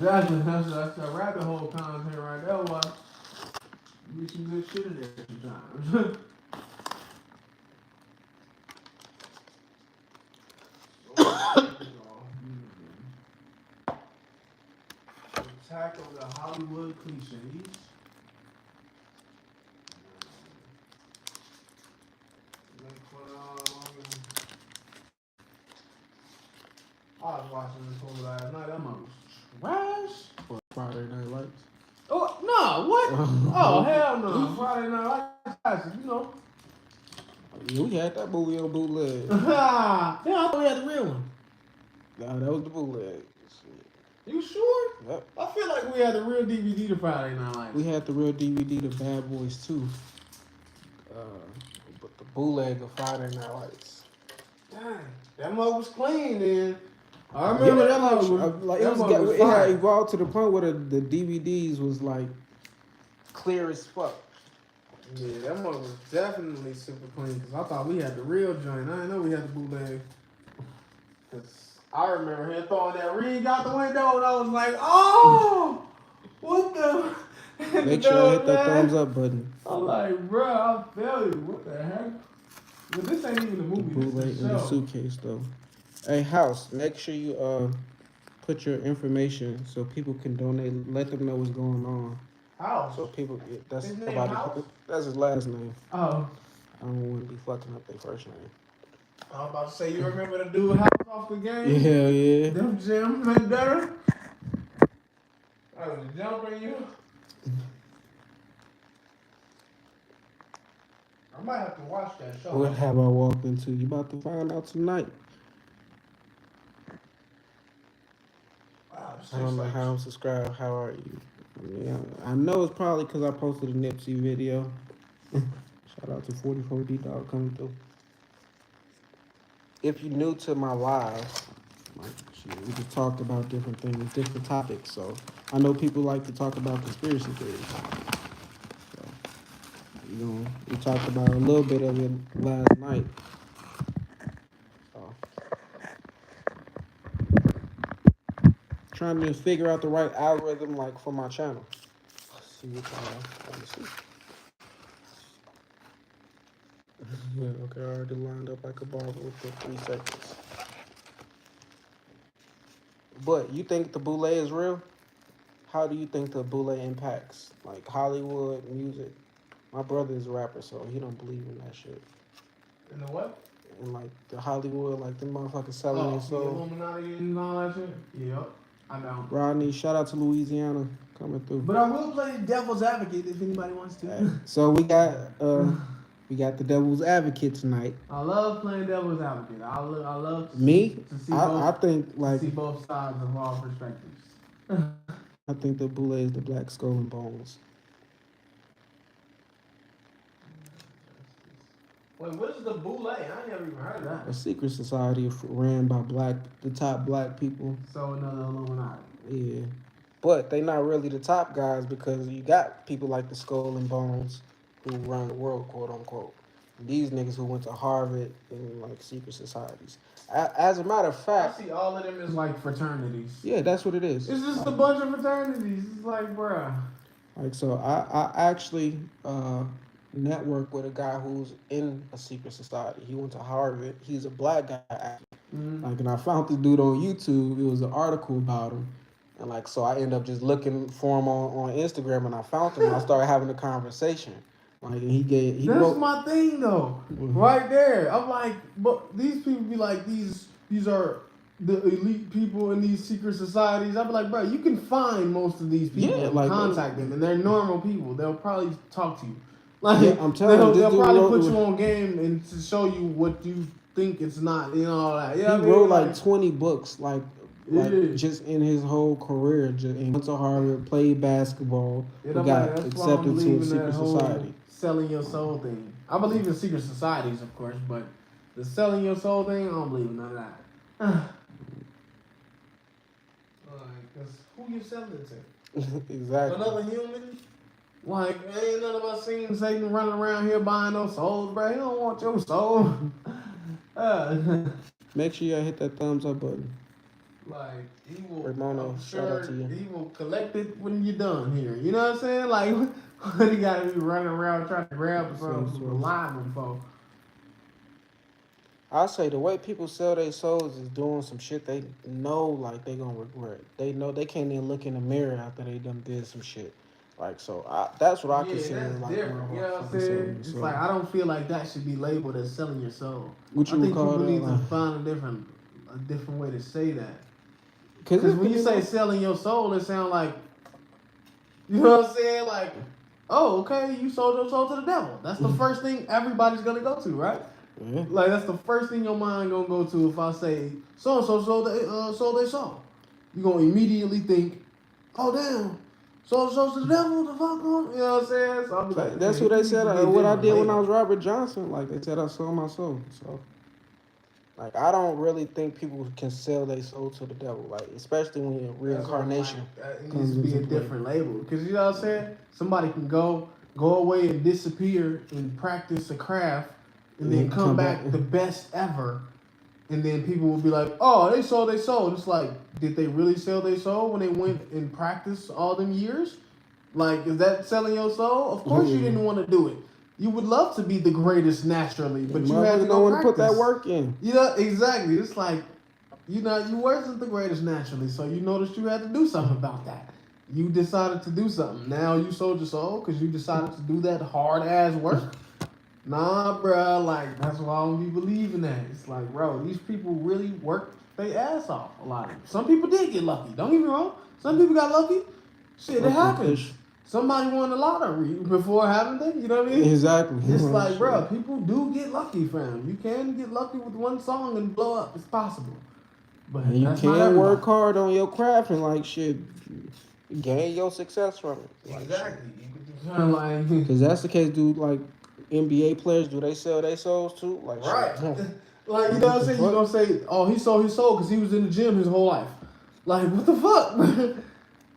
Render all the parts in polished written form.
That's a rabbit hole content right there. Why? You get some good shit in there sometimes. Tackle the Hollywood cliches. I was watching this whole last night. That mother was trash. What, Friday Night Lights? Oh no! What? Oh hell no! Friday Night Lights. You know. Yeah, we had that movie on bootleg. Yeah, I thought we had the real one. Nah, that was the bootleg. Shit. You sure? Yep. I feel like we had the real DVD to Friday Night Lights. We had the real DVD, The Bad Boys 2. But the bootleg of Friday Night Lights. Dang, that mug was clean then. I remember that mug was like that it mug was it had fire. evolved to the point where the DVDs was like clear as fuck. Yeah, that mug was definitely super clean because I thought we had the real joint. I didn't know we had the bootleg. Cause I remember him throwing that ring out the window and I was like, oh, what the? Make sure I hit that thumbs up button. I'm like, bro, I feel you. What the heck? But this ain't even a movie. The bootleg this is a in the show. suitcase though. Hey, House, make sure you put your information so people can donate. Let them know what's going on. House. So people, that's His name about House? it. That's his last name. Oh. I don't want to be fucking up their first name. I was about to say, you remember the dude House off the game? Yeah, yeah. Them Jim and better. I was jumping you. I might have to watch that show. What have I walked into? You about to find out tonight. Wow, I don't know how I'm subscribed. How are you? Yeah, I know it's probably because I posted a Nipsey video. Shout out to 44D Dog coming through. If you're new to my live, like, we just talked about different things, different topics. So I know people like to talk about conspiracy theories. So, you know, we talked about a little bit of it last night. So, trying to figure out the right algorithm, like, for my channel. Let's see what I want to see. Yeah, okay, I already lined up like a barber within 3 seconds. But you think the boule is real? How do you think the boule impacts like Hollywood music? My brother is a rapper, so he don't believe in that shit. In the what? And like the Hollywood, like them motherfuckers selling their The soul. Illuminati and all that shit? Yep. I know. Rodney, shout out to Louisiana coming through. But I will play devil's advocate if anybody wants to. Right. So we got the devil's advocate tonight. I love playing devil's advocate. I love to Me? to see I both, think like see both sides of all perspectives. I think the boule is the Black Skull and Bones. Wait, what is the boule? I never even heard of that. A secret society ran by the top black people. So another Illuminati. Yeah. But they not really the top guys because you got people like the Skull and Bones who run the world, quote unquote. These niggas who went to Harvard and like secret societies. As a matter of fact, I see all of them as like fraternities. yeah, that's what it is. It's just a bunch of fraternities. It's like, bruh. Like, so I actually network with a guy who's in a secret society. He went to Harvard. He's a black guy, actually. Mm-hmm. Like, and I found this dude on YouTube. It was an article about him. And like, so I ended up just looking for him on Instagram, and I found him. And I started having a conversation. Like, and he That's wrote, my thing though. Mhm. Right there. I'm like, but these people be like, these are the elite people in these secret societies. I'd be like, bro, you can find most of these people and like, contact them, and they're normal people. They'll probably talk to you. Like, Yeah, I'm telling you, this they'll dude probably wrote- put you on game and to show you what you think it's not. You know, all that. he Yeah, wrote like 20 books, like Yeah. just in his whole career. He went to Harvard, played basketball, Yeah, got that's why I don't accepted to believe a in that secret whole society. selling your soul thing. I believe in secret societies, of course, but the selling your soul thing, I don't believe in none of that. Because who you selling it to? Exactly. Another human? Like, ain't none of us seen Satan running around here buying no souls, bro. He don't want your soul. Make sure y'all hit that thumbs up button. Like he will. Ramona, I'm shout out sure to you. he will collect it when you're done here. You know what I'm saying? Like when he got to be running around trying to grab something from the lineman for. I say the way people sell their souls is doing some shit they know like they gonna regret. They know they can't even look in the mirror after they done did some shit. Like so, that's what I consider that's like different. You know what I'm motherfucking selling saying? your It's soul. like I don't feel like that should be labeled as selling your soul. What you I would think call people that? need to Like, find a different way to say that. Because Because when you say selling your soul, it sounds like, you know what I'm saying? Like, oh, okay, you sold your soul to the devil. That's the first thing everybody's gonna go to, right? yeah. Like that's the first thing your mind gonna go to if I say so and so sold their soul. You gonna immediately think, oh damn, sold to the devil. The fuck, on? You know what I'm saying? So I'll be like, That's okay, who they you need said. to get What I different did when I label. was Robert Johnson, like they said, I sold my soul. So, like, I don't really think people can sell their soul to the devil, like especially when reincarnation It needs comes to be a into play. different label because you know what I'm saying. Somebody can go away and disappear and practice a craft, and then come back the best ever. And then people will be like, oh, they sold their soul. It's like, did they really sell their soul when they went and practiced all them years? Like, is that selling your soul? Of course you didn't want to do it. You would love to be the greatest naturally, but you had to go want to practice. put that work in. You know, exactly. It's like, you wasn't the greatest naturally, so you noticed you had to do something about that. You decided to do something. Now you sold your soul because you decided to do that hard-ass work. Nah, bro, like, that's why I don't be believing that. It's like, bro, these people really work their ass off, a lot of them. Some people did get lucky. Don't get me wrong. Some people got lucky. Shit, it happens. Somebody won the lottery before, haven't they? You know what I mean? Exactly. It's like, bro, people do get lucky, fam. You can get lucky with one song and blow up. It's possible. But and you that's can work hard on your craft and, like, shit, gain your success from it. Like, exactly. Because that's the case, dude. Like, NBA players, do they sell their souls too? Like, right. shit. Like, you know what I'm saying? You're going to say, oh, he sold his soul because he was in the gym his whole life. Like, what the fuck?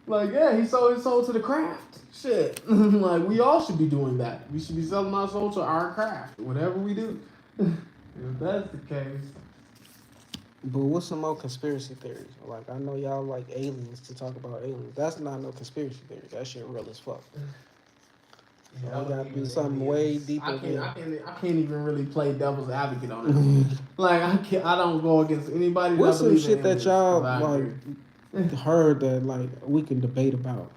Like, yeah, he sold his soul to the craft. Shit. Like, we all should be doing that. We should be selling our soul to our craft, whatever we do. If that's the case. But what's some more conspiracy theories? Like, I know y'all like aliens to talk about aliens. That's not no conspiracy theory. That shit real as fuck. Yeah, So gotta be something way deeper. I can't even really play devil's advocate on it. Like I don't go against anybody. What's some shit that y'all like heard that like we can debate about?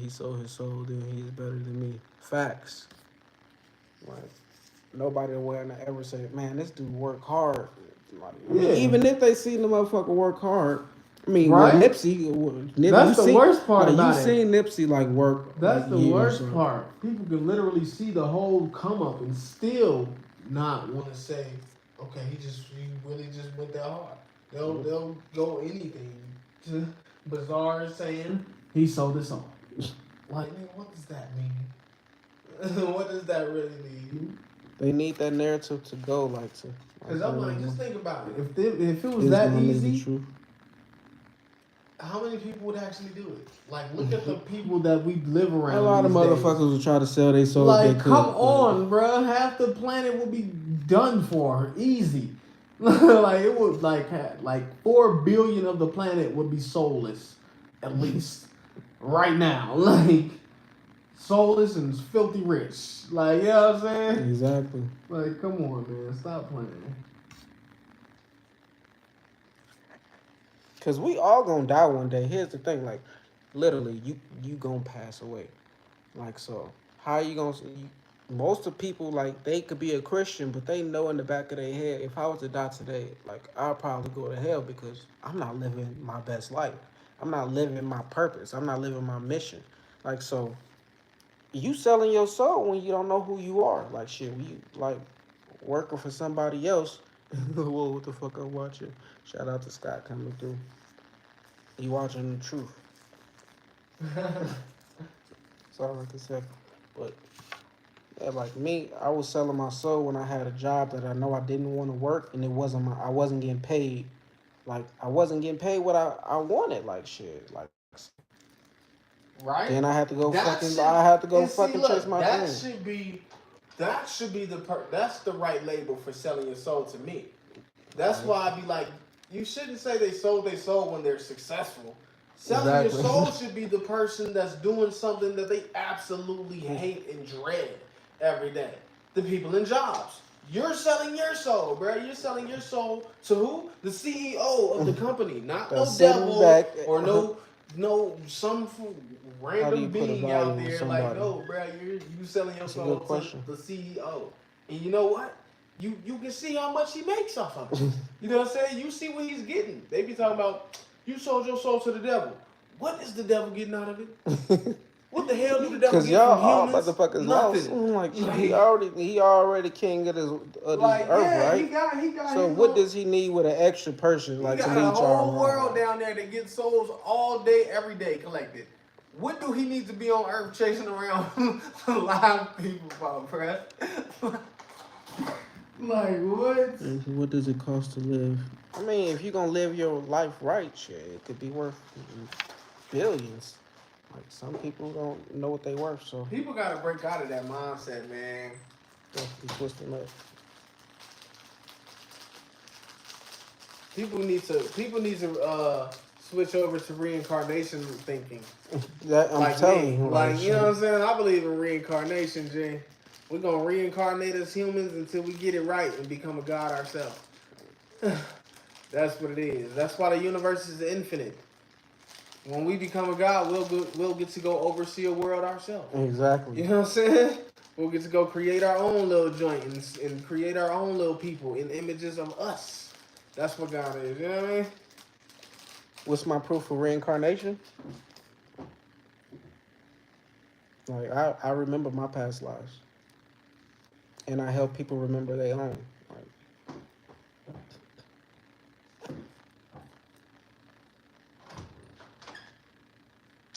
He sold his soul, then he's better than me. Facts. Like nobody around that ever said, man, this dude work hard. Like, I mean, even if they see the motherfucker work hard. I mean, right? Nipsey. That's the worst part about it. You seen Nipsey like work. That's the worst part. People can literally see the whole come up and still not want to say, okay, he really just went that hard. They'll go anything to Bizarre saying he sold his soul. Like, man, what does that mean? What does that really mean? They need that narrative to go because I'm like, just think about it. If it was that easy. How many people would actually do it? Like, look at the people that we live around. A lot of motherfuckers would try to sell their soul. Like, come on, bro. Half the planet would be done for easy. Like, it would like 4 billion of the planet would be soulless, at least right now. Like, soulless and filthy rich. Like, you know what I'm saying? Exactly. Like, come on, man. Stop playing. Cause we all gonna die one day. Here's the thing, like, literally, you gonna pass away. Like, so how you gonna? Most of people, like, they could be a Christian, but they know in the back of their head, if I was to die today, like, I'll probably go to hell because I'm not living my best life. I'm not living my purpose. I'm not living my mission. Like, so you selling your soul when you don't know who you are. Like, shit, you like working for somebody else. Whoa, what the fuck I'm watching? Shout out to Scott coming through. You watching the truth. That's all I can say. But yeah, like me, I was selling my soul when I had a job that I know I didn't want to work, and I wasn't getting paid. Like, I wasn't getting paid what I wanted. Like, shit, like. Right. Then I had to go chase my dream. That should be that's the right label for selling your soul to me. That's why I be like, you shouldn't say they sold their soul when they're successful. Selling Exactly. your soul should be the person that's doing something that they absolutely hate and dread every day. The people in jobs. You're selling your soul, bro. You're selling your soul to who? The CEO of the company, not no That's sitting devil back. or no some How do you random put a being value out on there. somebody? Like, no, bro, you selling your That's a soul good to question. the CEO. And you know what? You can see how much he makes off of it. You know what I'm saying? You see what he's getting. They be talking about you sold your soul to the devil. What is the devil getting out of it? What the hell do the devil Cause get y'all from all humans? motherfuckers lost. Nothing. I'm like, he already king of this Like, earth, yeah, right? he got So his what own- does he need with an extra person He like to got a lead y'all whole world around? down there that gets souls all day, every day collected. What do he need to be on Earth chasing around live people for, bruh? Like, what? What does it cost to live? I mean, if you're gonna live your life right, shit, it could be worth billions. Like some people don't know what they worth, so People gotta break out of that mindset, man. definitely twist them up. People need to switch over to reincarnation thinking. That I'm Like telling me. you, Like, you know what I'm saying? I believe in reincarnation, Jay. We're gonna reincarnate as humans until we get it right and become a god ourselves. That's what it is. That's why the universe is infinite. When we become a god, we'll get to go oversee a world ourselves. Exactly. You know what I'm saying? We'll get to go create our own little joint and create our own little people in images of us. That's what God is. You know what I mean? What's my proof of reincarnation? Like I remember my past lives, and I help people remember their own. Like,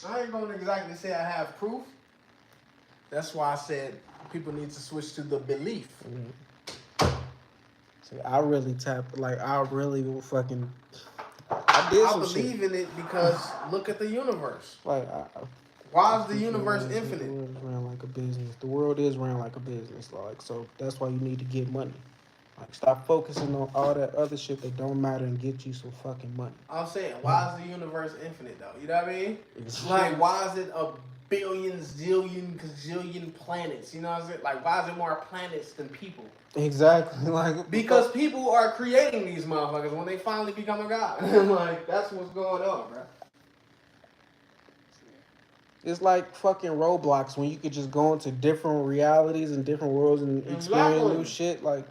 I ain't gonna exactly say I have proof. That's why I said people need to switch to the belief. see, I really I really will fucking. I did some believe shit. in it because look at the universe. Like, Why is the universe infinite? The world is ran like a business. The world is ran like a business. Like, so that's why you need to get money. Like, stop focusing on all that other shit that don't matter and get you some fucking money. I'm saying, why is the universe infinite though? You know what I mean? Exactly. Like, why is it a billion, zillion, gazillion planets? You know what I'm saying? Like, why is there more planets than people? Exactly. Like, Because people are creating these motherfuckers when they finally become a god. Like, that's what's going on, bro. it's like fucking Roblox when you could just go into different realities and different worlds and experience new shit. Like,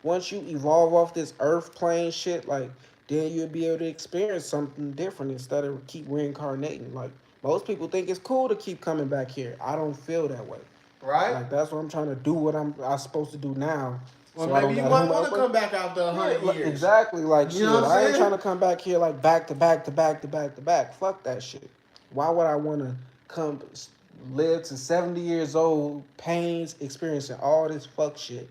once you evolve off this earth plane shit, like, then you'll be able to experience something different instead of keep reincarnating. Like, most people think it's cool to keep coming back here. I don't feel that way. Right? Like, that's what I'm trying to do. What I'm supposed to do now. Well, so maybe you might want to come back after 100 years. Exactly. Like, You shit. know what I'm I ain't saying? trying to come back here like back to back to back to back to back. Fuck that shit. Why would I want to come live to 70 years old, pains, experiencing all this fuck shit?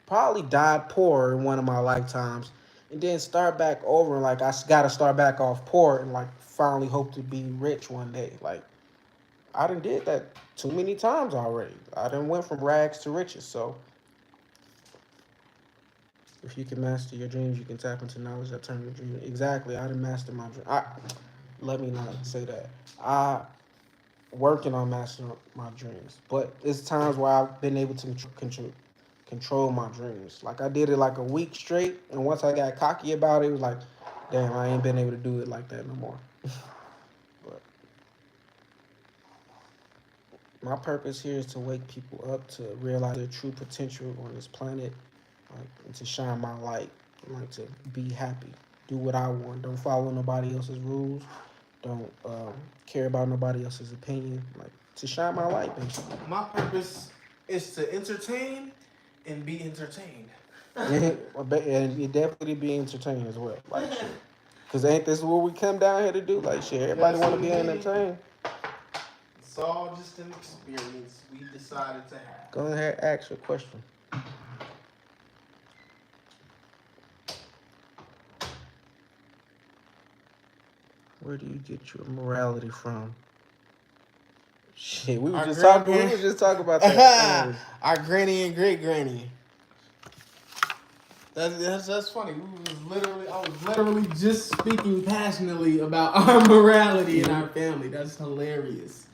Probably died poor in one of my lifetimes, and then start back over and like I gotta start back off poor and like finally hope to be rich one day. Like, I done did that too many times already. I done went from rags to riches. So if you can master your dreams, you can tap into knowledge that turn your dream. Exactly. I done mastered my dream. Let me not say that. I working on mastering my dreams, but it's times where I've been able to control my dreams. Like, I did it like a week straight, and once I got cocky about it, it was like, damn, I ain't been able to do it like that no more. But my purpose here is to wake people up to realize their true potential on this planet, like, and to shine my light, like, to be happy, do what I want, don't follow nobody else's rules, don't care about nobody else's opinion, like, to shine my light, basically. My purpose is to entertain and be entertained. And you definitely be entertained as well, like, shit. Cause ain't this what we come down here to do? Like, shit, everybody want to be entertained. It's all just an experience we decided to have. Go ahead, ask your question. Where do you get your morality from? Shit, we were just talking about that. Our granny and great granny. That's funny. I was literally just speaking passionately about our morality in our family. That's hilarious.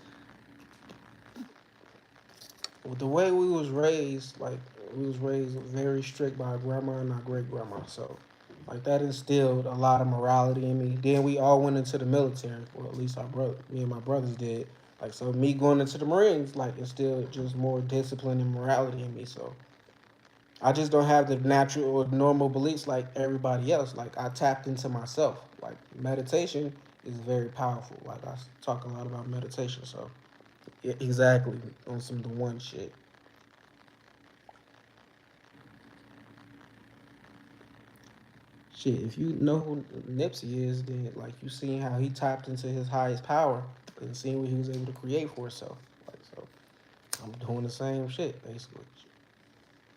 The way we was raised, like we was raised very strict by our grandma and our great grandma. So, like that instilled a lot of morality in me. Then we all went into the military, or at least me and my brothers did. Like so, me going into the Marines, like instilled just more discipline and morality in me. So, I just don't have the natural or normal beliefs like everybody else. Like I tapped into myself. Like meditation is very powerful. Like I talk a lot about meditation. So, yeah, exactly on some the one shit. Shit, if you know who Nipsey is, then like you seen how he tapped into his highest power and seeing what he was able to create for himself. Like so, I'm doing the same shit basically.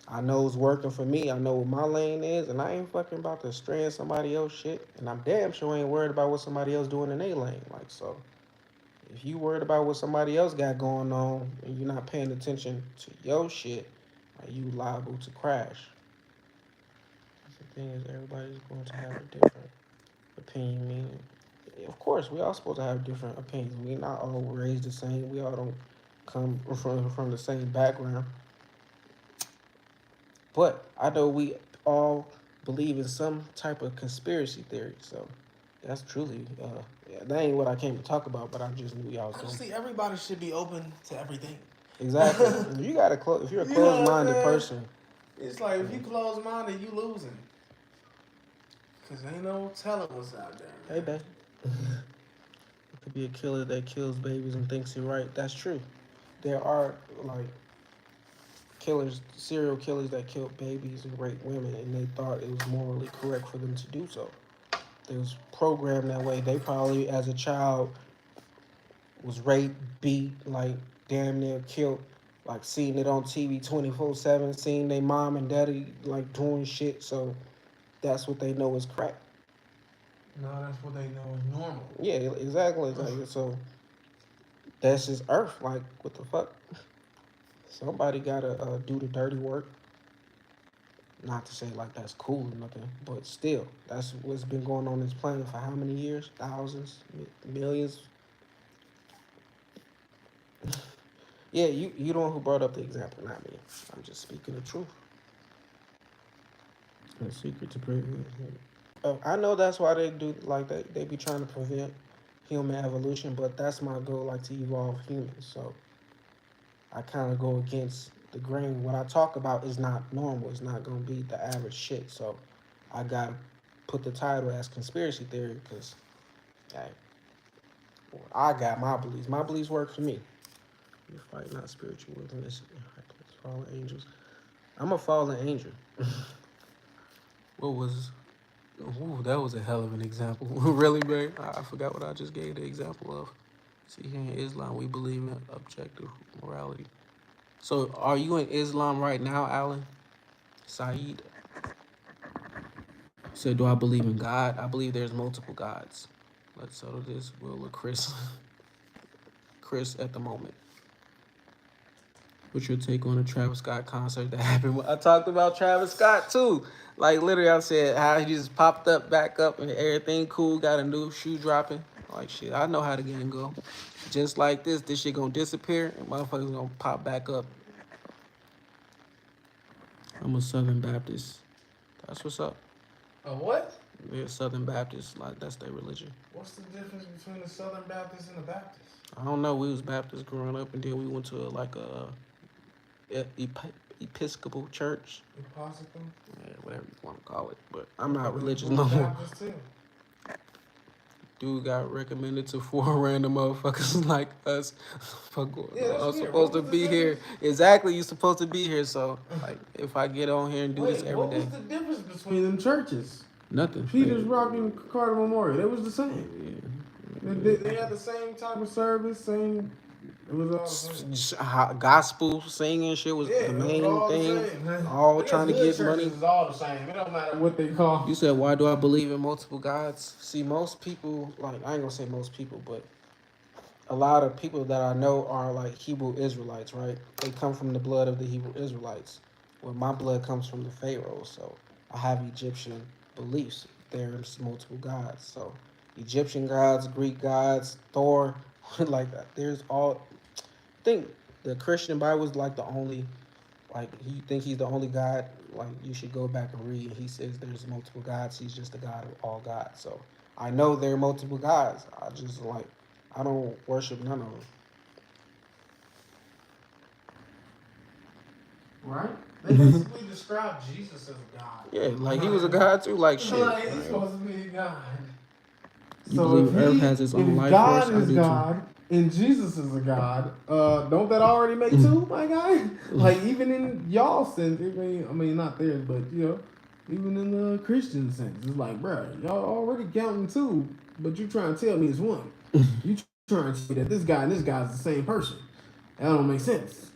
I know it's working for me. I know what my lane is, and I ain't fucking about to strand somebody else shit. And I'm damn sure ain't worried about what somebody else doing in their lane. Like so, if you worried about what somebody else got going on and you're not paying attention to your shit, like you liable to crash. The thing is, everybody's going to have a different opinion. Meaning, of course, we all supposed to have different opinions. We not all raised the same. We all don't come from the same background. But I know we all believe in some type of conspiracy theory. So that's truly, yeah, that ain't what I came to talk about. But I just knew y'all was going. Honestly, everybody should be open to everything. Exactly. You gotta close. If you're a You know what I'm closed-minded saying? person, It's like if you close minded, you losing. Cause ain't no telling what's out there. hey, babe. It could be a killer that kills babies and thinks he's right. That's true. There are like killers, serial killers that killed babies and raped women, and they thought it was morally correct for them to do so. They was programmed that way. They probably, as a child, was raped, beat, like damn near killed, like seeing it on TV 24/7, seeing their mom and daddy like doing shit. So that's what they know is crack. No, that's what they know is normal. Yeah, exactly. Like, so that's just Earth. Like, what the fuck? Somebody gotta do the dirty work. Not to say like that's cool or nothing, but still, that's what's been going on this planet for how many years? Thousands, millions. Yeah, you the one who brought up the example, not me. I'm just speaking the truth. The secret to prevent. I know that's why they do like that. They be trying to prevent human evolution, but that's my goal, like to evolve humans. So I kind of go against the grain. What I talk about is not normal. It's not gonna be the average shit. So I got to put the title as conspiracy theory because hey, I got my beliefs. My beliefs work for me. You fight not spiritual wilderness, fallen angels. I'm a fallen angel. What was? Ooh, that was a hell of an example. Really, bro? I forgot what I just gave the example of. See, here in Islam, we believe in objective morality. So, are you in Islam right now, Alan? Saeed said, "Do I believe in God? I believe there's multiple gods." Let's settle this. Will or Chris? Chris at the moment. What's your take on the Travis Scott concert that happened? I talked about Travis Scott too. Like literally, I said how he just popped up, back up, and everything cool. Got a new shoe dropping. Like shit, I know how the game go. Just like this shit gonna disappear and motherfuckers gonna pop back up. I'm a Southern Baptist. That's what's up. A what? We're Southern Baptist. Like that's their religion. What's the difference between the Southern Baptist and the Baptist? I don't know. We was Baptist growing up, and then we went to like a Episcopal church. Episcopal? Yeah, whatever you want to call it. But I'm not religious no more. Baptist too. Dude got recommended to 4 random motherfuckers like us. Fuck, Yeah, I'm supposed to be here. Exactly, you supposed to be here. So, like, if I get on here and do this every what day. was the difference between them churches? Nothing. Peter's Rock and Carter Memorial. It was the same. Yeah. They had the same type of service, same. It was all the same. Gospel singing shit was the main thing. All trying to get money. It's all the same. It don't matter what they call. You said, why do I believe in multiple gods? See, most people, like, I ain't gonna say most people, but a lot of people that I know are like Hebrew Israelites, right? They come from the blood of the Hebrew Israelites. Well, my blood comes from the Pharaohs, so I have Egyptian beliefs. There's multiple gods. So Egyptian gods, Greek gods, Thor, like that. There's all. I think the Christian Bible is like the only. Like you think he's the only God. Like you should go back and read. He says there's multiple gods. He's just the God of all gods. So I know there are multiple gods. I just like I don't worship none of them. Right? They basically describe Jesus as a god. Yeah, like he was a god too. Like shit. Like, he's Like, supposed to be a god. you So believe if Earth has its own if life God force? I is do too. God and Jesus is a god, don't that already make two, my guy? Like even in y'all sense, I mean not theirs, but even in the Christian sense, it's like, bro, y'all already counting two, but you trying to tell me it's one. You trying to tell me that this guy and this guy's the same person. That don't make sense.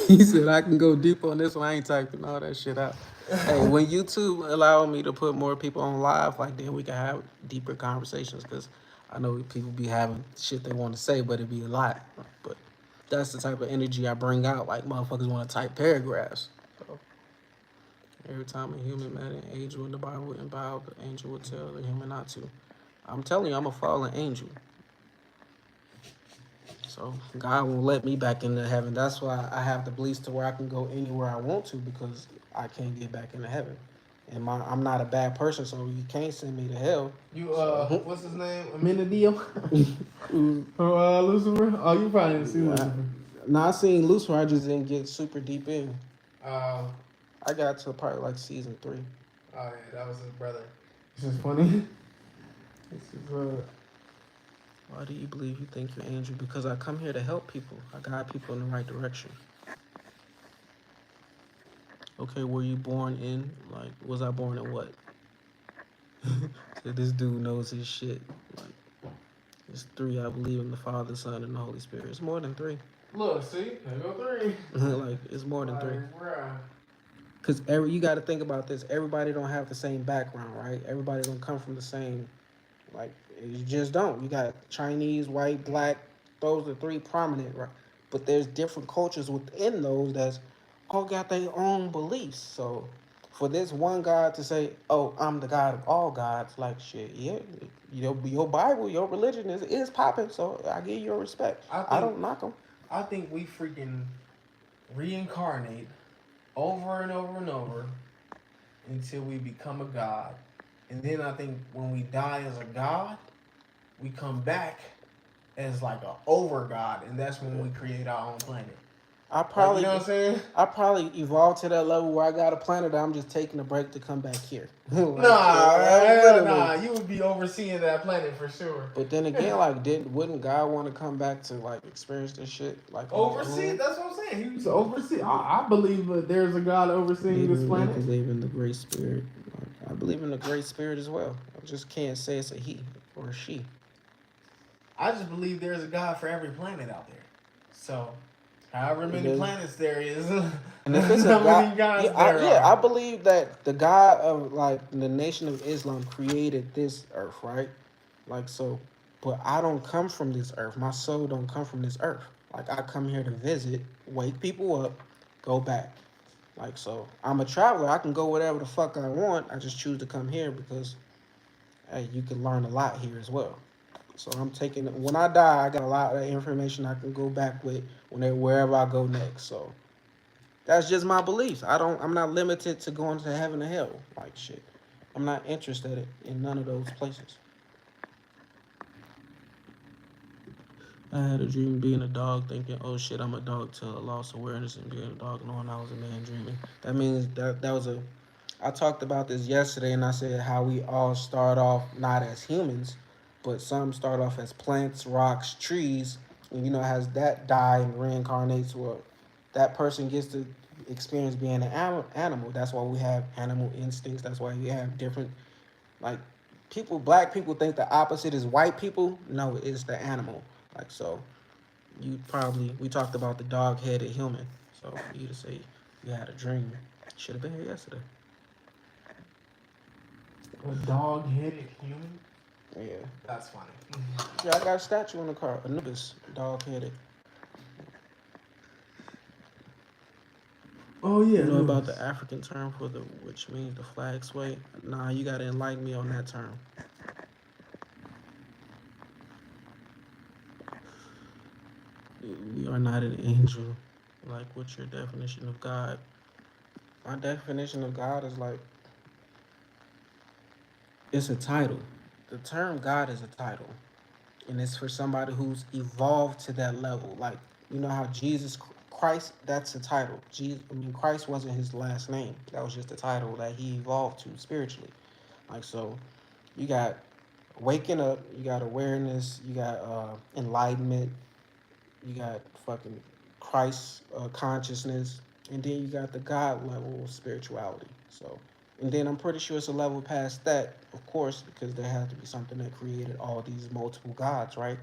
He said I can go deep on this one. I ain't typing all that shit out. Hey, when YouTube allow me to put more people on live, like then we can have deeper conversations because I know people be having shit they want to say, but it be a lot. But that's the type of energy I bring out. Like motherfuckers want to type paragraphs. So every time a human met an angel in the Bible and bowed, the angel would tell the human not to. I'm telling you, I'm a fallen angel. So God won't let me back into heaven. That's why I have the beliefs to where I can go anywhere I want to because I can't get back into heaven. And I'm not a bad person, so you can't send me to hell. You So, what's his name? Amenadiel? mm, Lucifer? Oh, you probably didn't see Lucifer. I seen Lucifer. I just didn't get super deep in. Oh, I got to probably like season 3. yeah, that was his brother. It's just funny. It's just, Why do you believe you think you're angel? Because I come here to help people. I guide people in the right direction. Okay, were you born in, like, was I born in what? So this dude knows his shit. Like, it's 3. I believe in the Father, Son, and the Holy Spirit. It's more than 3. look, see? There go 3. Like, it's more than 3. Bruh. Because you got to think about this. Everybody don't have the same background, right? Everybody don't come from the same, like, you just don't. You got Chinese, white, black. Those are 3 prominent, right? But there's different cultures within those that's all got their own beliefs. So for this one God to say, "Oh, I'm the God of all gods," like shit, yeah, your Bible, your religion is popping. So I give you your respect. I don't knock them. I think we freaking reincarnate over and over and over until we become a god. And then I think when we die as a god, we come back as like a over god, and that's when we create our own planet. I probably, you know what I'm saying? I probably evolved to that level where I got a planet that I'm just taking a break to come back here. Like, nah, you would be overseeing that planet for sure. But then again, like, wouldn't God want to come back to like experience this shit? Like oversee? That's what I'm saying. He was oversee. I believe that there's a God overseeing this planet. I believe in the Great Spirit. Like, I believe in the Great Spirit as well. I just can't say it's a he or a she. I just believe there's a God for every planet out there. So, however many planets there is, and if it's a God, I believe that the God of like the Nation of Islam created this earth, right? Like so, but I don't come from this earth. My soul don't come from this earth. Like I come here to visit, wake people up, go back. Like so, I'm a traveler. I can go wherever the fuck I want. I just choose to come here because, hey, you can learn a lot here as well. So I'm taking when I die, I got a lot of information I can go back with wherever I go next. So that's just my beliefs. I'm not limited to going to heaven or hell. Like shit. I'm not interested in none of those places. I had a dream being a dog, thinking, "Oh shit, I'm a dog." Till I lost awareness and being a dog, knowing I was a man dreaming. That means that was a. I talked about this yesterday, and I said how we all start off not as humans, but some start off as plants, rocks, trees, and has that die and reincarnates. Well, that person gets to experience being an animal. That's why we have animal instincts. That's why we have different, like, people. Black people think the opposite is white people. No, it's the animal. Like so, we talked about the dog-headed human. So for you to say you had a dream, should have been here yesterday. A dog-headed human? Yeah. That's funny. Yeah, I got a statue in the car. Anubis, dog-headed. Oh yeah, You know no. about the African term for the which means the flag sway? Nah, you gotta enlighten me on that term. We are not an angel. Like, what's your definition of God? My definition of God is like it's a title. The term God is a title, and it's for somebody who's evolved to that level. Like, you know how Jesus Christ, that's a title. Christ wasn't his last name. That was just a title that he evolved to spiritually. Like, so you got waking up, you got awareness, you got enlightenment, you got fucking Christ consciousness, and then you got the God level of spirituality. So, and then I'm pretty sure it's a level past that, of course, because there had to be something that created all these multiple gods, right?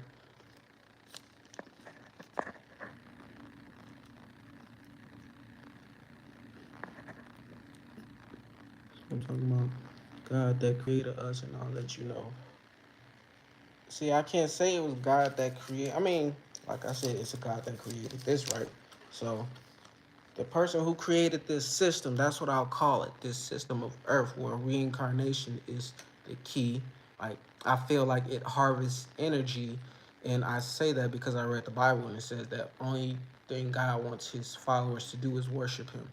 I'm talking about God that created us and all that, you know. See, I can't say it was God that created. I mean, like I said, it's a God that created this, right? So the person who created this system, that's what I'll call it, this system of earth where reincarnation is the key. Like, I feel like it harvests energy, and I say that because I read the Bible and it says that only thing God wants his followers to do is worship him.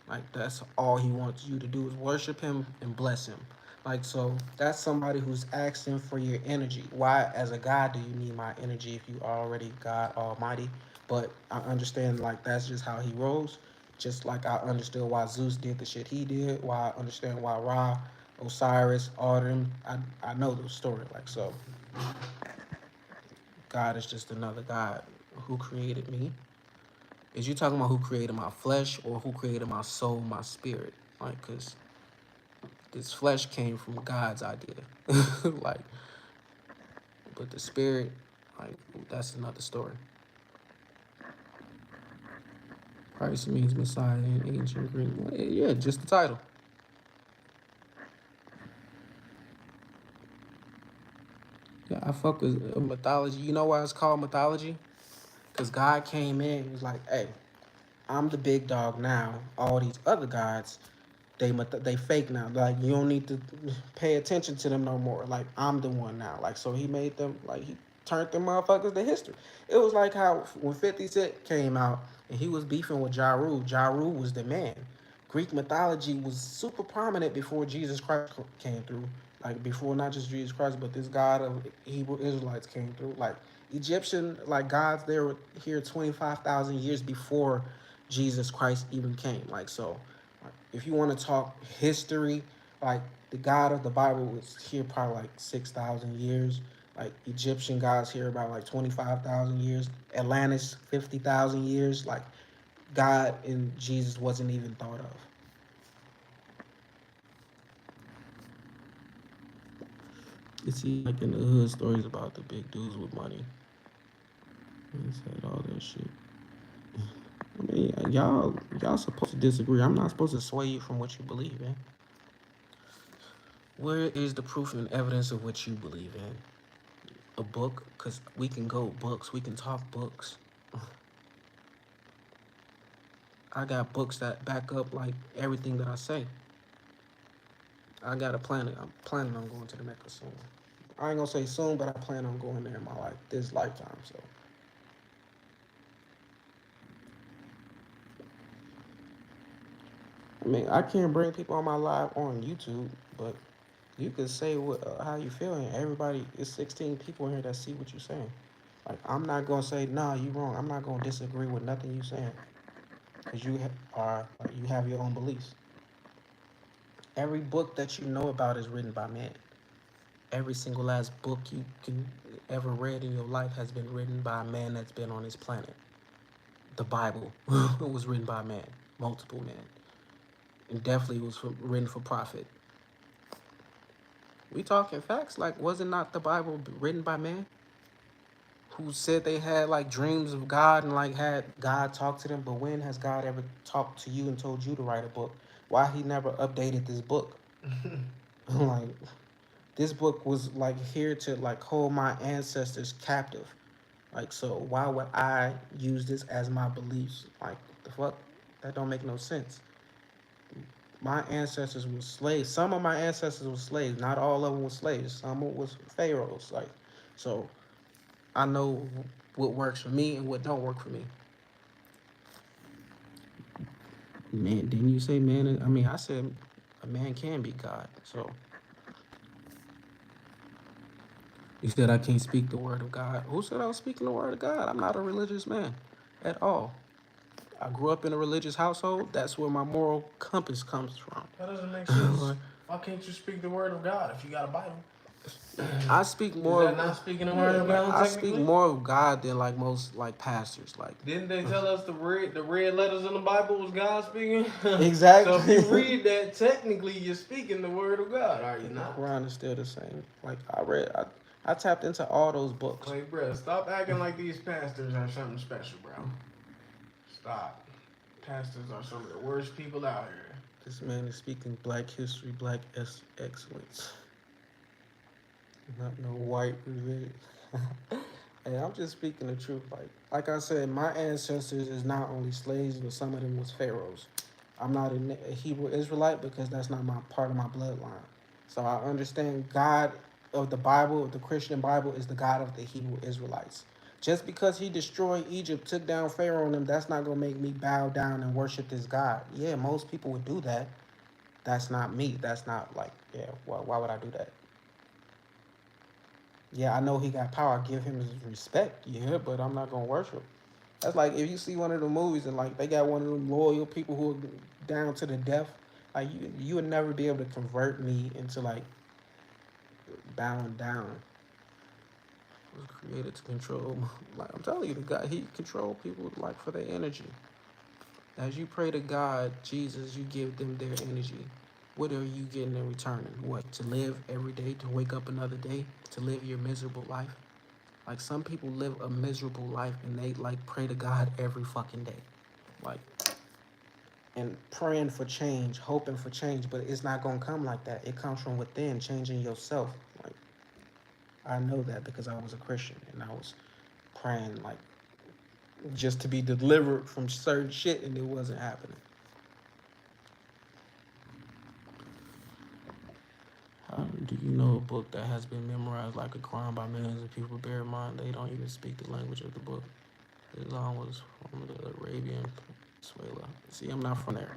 Like, that's all he wants you to do is worship him and bless him. Like, so that's somebody who's asking for your energy. Why, as a God, do you need my energy if you are already God Almighty? But I understand, like, that's just how he rolls. Just like I understood why Zeus did the shit he did, why I understand why Ra, Osiris, all of them, I know the story. Like, so God is just another God who created me. Is you talking about who created my flesh or who created my soul, my spirit? Like, because this flesh came from God's idea. Like, but the spirit, like, that's another story. Christ means Messiah in ancient Greek. Yeah, just the title. Yeah, I fuck with mythology. You know why it's called mythology? Because God came in and was like, hey, I'm the big dog now. All these other gods, they fake now. Like, you don't need to pay attention to them no more. Like, I'm the one now. Like, so he made them, like, he turned them motherfuckers to history. It was like how when 50 Cent came out and he was beefing with Ja Rule, Ja Rule was the man. Greek mythology was super prominent before Jesus Christ came through. Like, before not just Jesus Christ, but this God of Hebrew Israelites came through. Like, Egyptian, like, gods, they were here 25,000 years before Jesus Christ even came. Like, so if you want to talk history, like the God of the Bible was here probably like 6,000 years. Like Egyptian gods here about like 25,000 years. Atlantis 50,000 years. Like God and Jesus wasn't even thought of. You see, like in the hood stories about the big dudes with money. He said all that shit. I mean, y'all supposed to disagree. I'm not supposed to sway you from what you believe in. Where is the proof and evidence of what you believe in? A book? Because we can go books. We can talk books. I got books that back up like everything that I say. I got a plan. I'm planning on going to the Mecca soon. I ain't gonna say soon, but I plan on going there in my life, this lifetime. So I mean, I can't bring people on my live on YouTube, but you could say what how you feeling. Everybody, it's 16 people in here that see what you're saying. Like, I'm not gonna say nah, you wrong. I'm not gonna disagree with nothing you saying because are you have your own beliefs. Every book that you know about is written by man. Every single last book you can ever read in your life has been written by a man that's been on this planet. The Bible was written by a man, multiple men, and definitely was written for profit. We talking facts, like was it not the Bible written by man? Who said they had like dreams of God and like had God talk to them, but when has God ever talked to you and told you to write a book? Why he never updated this book? Like, this book was like here to like hold my ancestors captive. Like, so why would I use this as my beliefs? Like, the fuck? That don't make no sense. My ancestors were slaves. Some of my ancestors were slaves. Not all of them were slaves. Some was pharaohs. Like, so I know what works for me and what don't work for me. Man, didn't you say man? I mean, I said a man can be God. So you said I can't speak the word of God. Who said I was speaking the word of God? I'm not a religious man at all. I grew up in a religious household. That's where my moral compass comes from. That doesn't make sense. Why can't you speak the word of God if you got a Bible? I speak more. Is that not speaking the word of God? I speak more of God than like most like pastors. Like, didn't they tell us the red letters in the Bible was God speaking? Exactly. So if you read that, technically you're speaking the word of God, are you not? The Quran is still the same. Like I tapped into all those books. Like, bro, stop acting like these pastors are something special, bro. Stop. Pastors are some of the worst people out here. This man is speaking black history, black excellence. Not no white revenge. Hey, I'm just speaking the truth. Like I said, my ancestors is not only slaves, but some of them was pharaohs. I'm not a Hebrew Israelite because that's not my part of my bloodline. So I understand God of the Bible, the Christian Bible, is the God of the Hebrew Israelites. Just because he destroyed Egypt, took down Pharaoh and them, that's not gonna make me bow down and worship this God. Yeah, most people would do that. That's not me. That's not like, yeah, why would I do that? Yeah, I know he got power. I give him his respect. Yeah, but I'm not gonna worship. That's like if you see one of the movies and like they got one of them loyal people who are down to the death. Like you would never be able to convert me into like bowing down. It was created to control. Like I'm telling you, the God he control people like for their energy. As you pray to God, Jesus, you give them their energy. What are you getting in return? What? To live every day, to wake up another day, to live your miserable life? Like some people live a miserable life and they like pray to God every fucking day. Like and praying for change, hoping for change, but it's not gonna come like that. It comes from within, changing yourself. Like I know that because I was a Christian and I was praying like just to be delivered from certain shit and it wasn't happening. Do you know a book that has been memorized like a Quran by millions of people? Bear in mind, they don't even speak the language of the book. Islam was from the Arabian Peninsula. See, I'm not from there.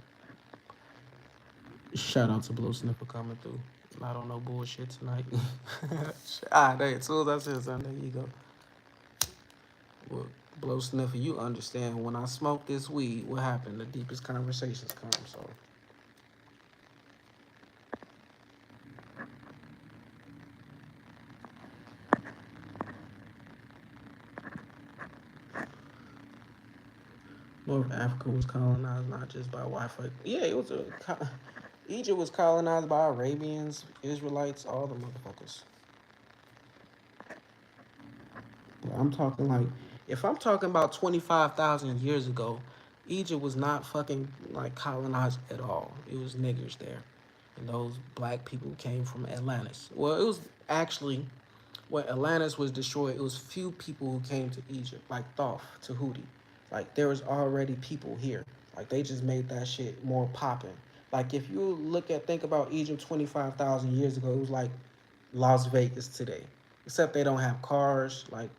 Shout out to Blow Sniffer coming through. I don't know bullshit tonight. There, as soon as I said something, there you go. Well, Blow Sniffer, you understand when I smoke this weed, what happened? The deepest conversations come, so. North Africa was colonized not just by Wi-Fi. Yeah, it was Egypt was colonized by Arabians, Israelites, all the motherfuckers. But I'm talking like, if I'm talking about 25,000 years ago, Egypt was not fucking like colonized at all. It was niggers there. And those black people came from Atlantis. Well, it was actually, when Atlantis was destroyed, it was few people who came to Egypt, like Thoth, Tahuti. Like there was already people here. Like they just made that shit more popping. Like if you think about Egypt 25,000 years ago, it was like Las Vegas today. Except they don't have cars, like,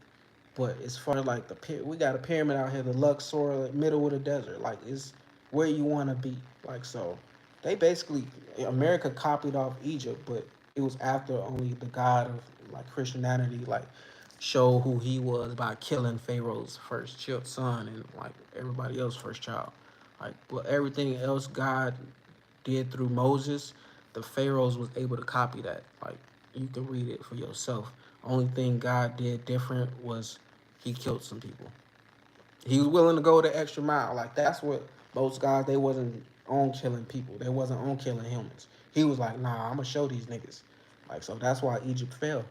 but as far as like we got a pyramid out here, the Luxor, like, middle of the desert. Like it's where you want to be. Like so, they basically America copied off Egypt, but it was after only the God of like Christianity like show who he was by killing Pharaoh's first son and like everybody else's first child. Like, but everything else God did through Moses, the Pharaohs was able to copy that. Like, you can read it for yourself. Only thing God did different was he killed some people. He was willing to go the extra mile. Like, that's what most guys, they wasn't on killing people. They wasn't on killing humans. He was like, nah, I'm going to show these niggas. Like, so that's why Egypt fell.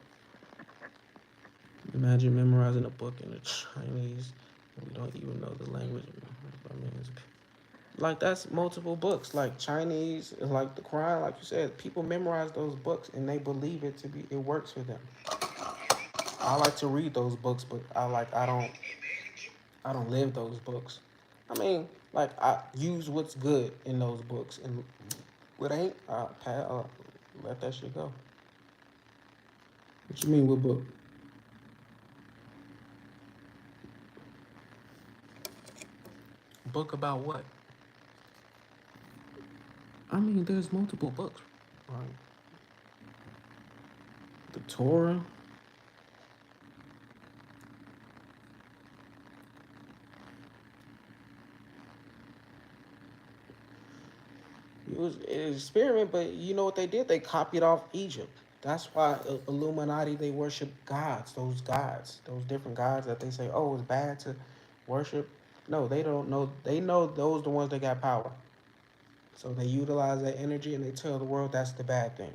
Imagine memorizing a book in the Chinese. We don't even know the language. I mean, like that's multiple books. Like Chinese, like the Quran, like you said, people memorize those books and they believe it to be. It works for them. I like to read those books, but I don't live those books. I mean, like I use what's good in those books, and what ain't, let that shit go. What you mean, what book? Book about what? I mean, there's multiple books. Right? The Torah. It was an experiment, but you know what they did? They copied off Egypt. That's why Illuminati, they worship gods, those different gods that they say, oh, it's bad to worship. No, they don't know. They know those the ones that got power. So they utilize that energy and they tell the world that's the bad thing.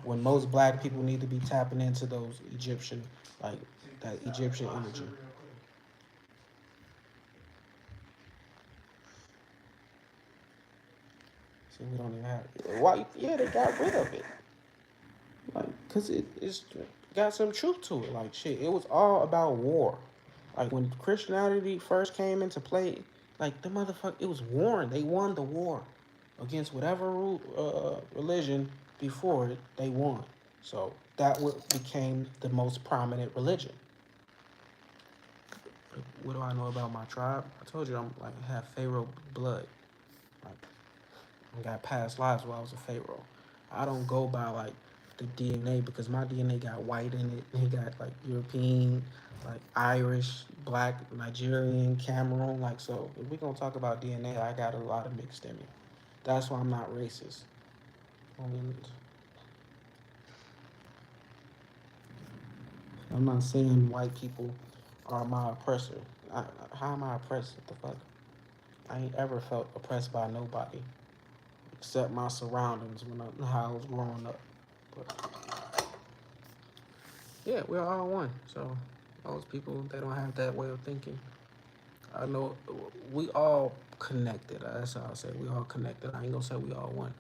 When most black people need to be tapping into those Egyptian, like that Egyptian energy. See, we don't even have it. Why? Yeah, they got rid of it. Like, cause it's got some truth to it. Like, shit, it was all about war. Like when Christianity first came into play, like the motherfucker, it was warring. They won the war against whatever religion before it. They won. So that became the most prominent religion. What do I know about my tribe? I told you I'm like have Pharaoh blood. Like I got past lives while I was a Pharaoh. I don't go by like the DNA because my DNA got white in it. It got like European, like Irish, black, Nigerian, Cameroon. Like so, if we're gonna talk about DNA, I got a lot of mixed in me. That's why I'm not racist. I mean, I'm not saying white people are my oppressor. How am I oppressed? What the fuck? I ain't ever felt oppressed by nobody except my surroundings how I was growing up. But yeah, we're all one. So those people they don't have that way of thinking. I know we all connected. That's how I say we all connected. I ain't gonna say we all one.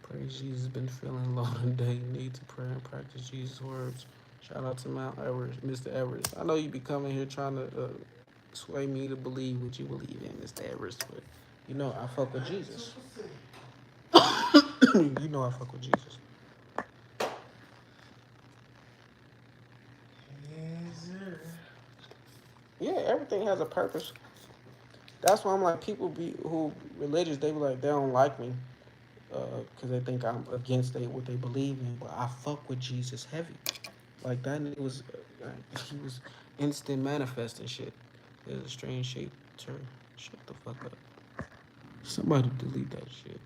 Praise Jesus. Been feeling low today. Need to pray and practice Jesus' words. Shout out to Mount Everest, Mr. Everest. I know you be coming here trying to sway me to believe what you believe in, Mr. Everest, but you know I fuck with Jesus. You know I fuck with Jesus. Yes, sir. Yeah, everything has a purpose. That's why I'm like people be who religious. They be like they don't like me because they think I'm against what they believe in. But I fuck with Jesus heavy. Like that nigga was he was instant manifesting shit. There's a strange shape turn. Shut the fuck up. Somebody delete that shit.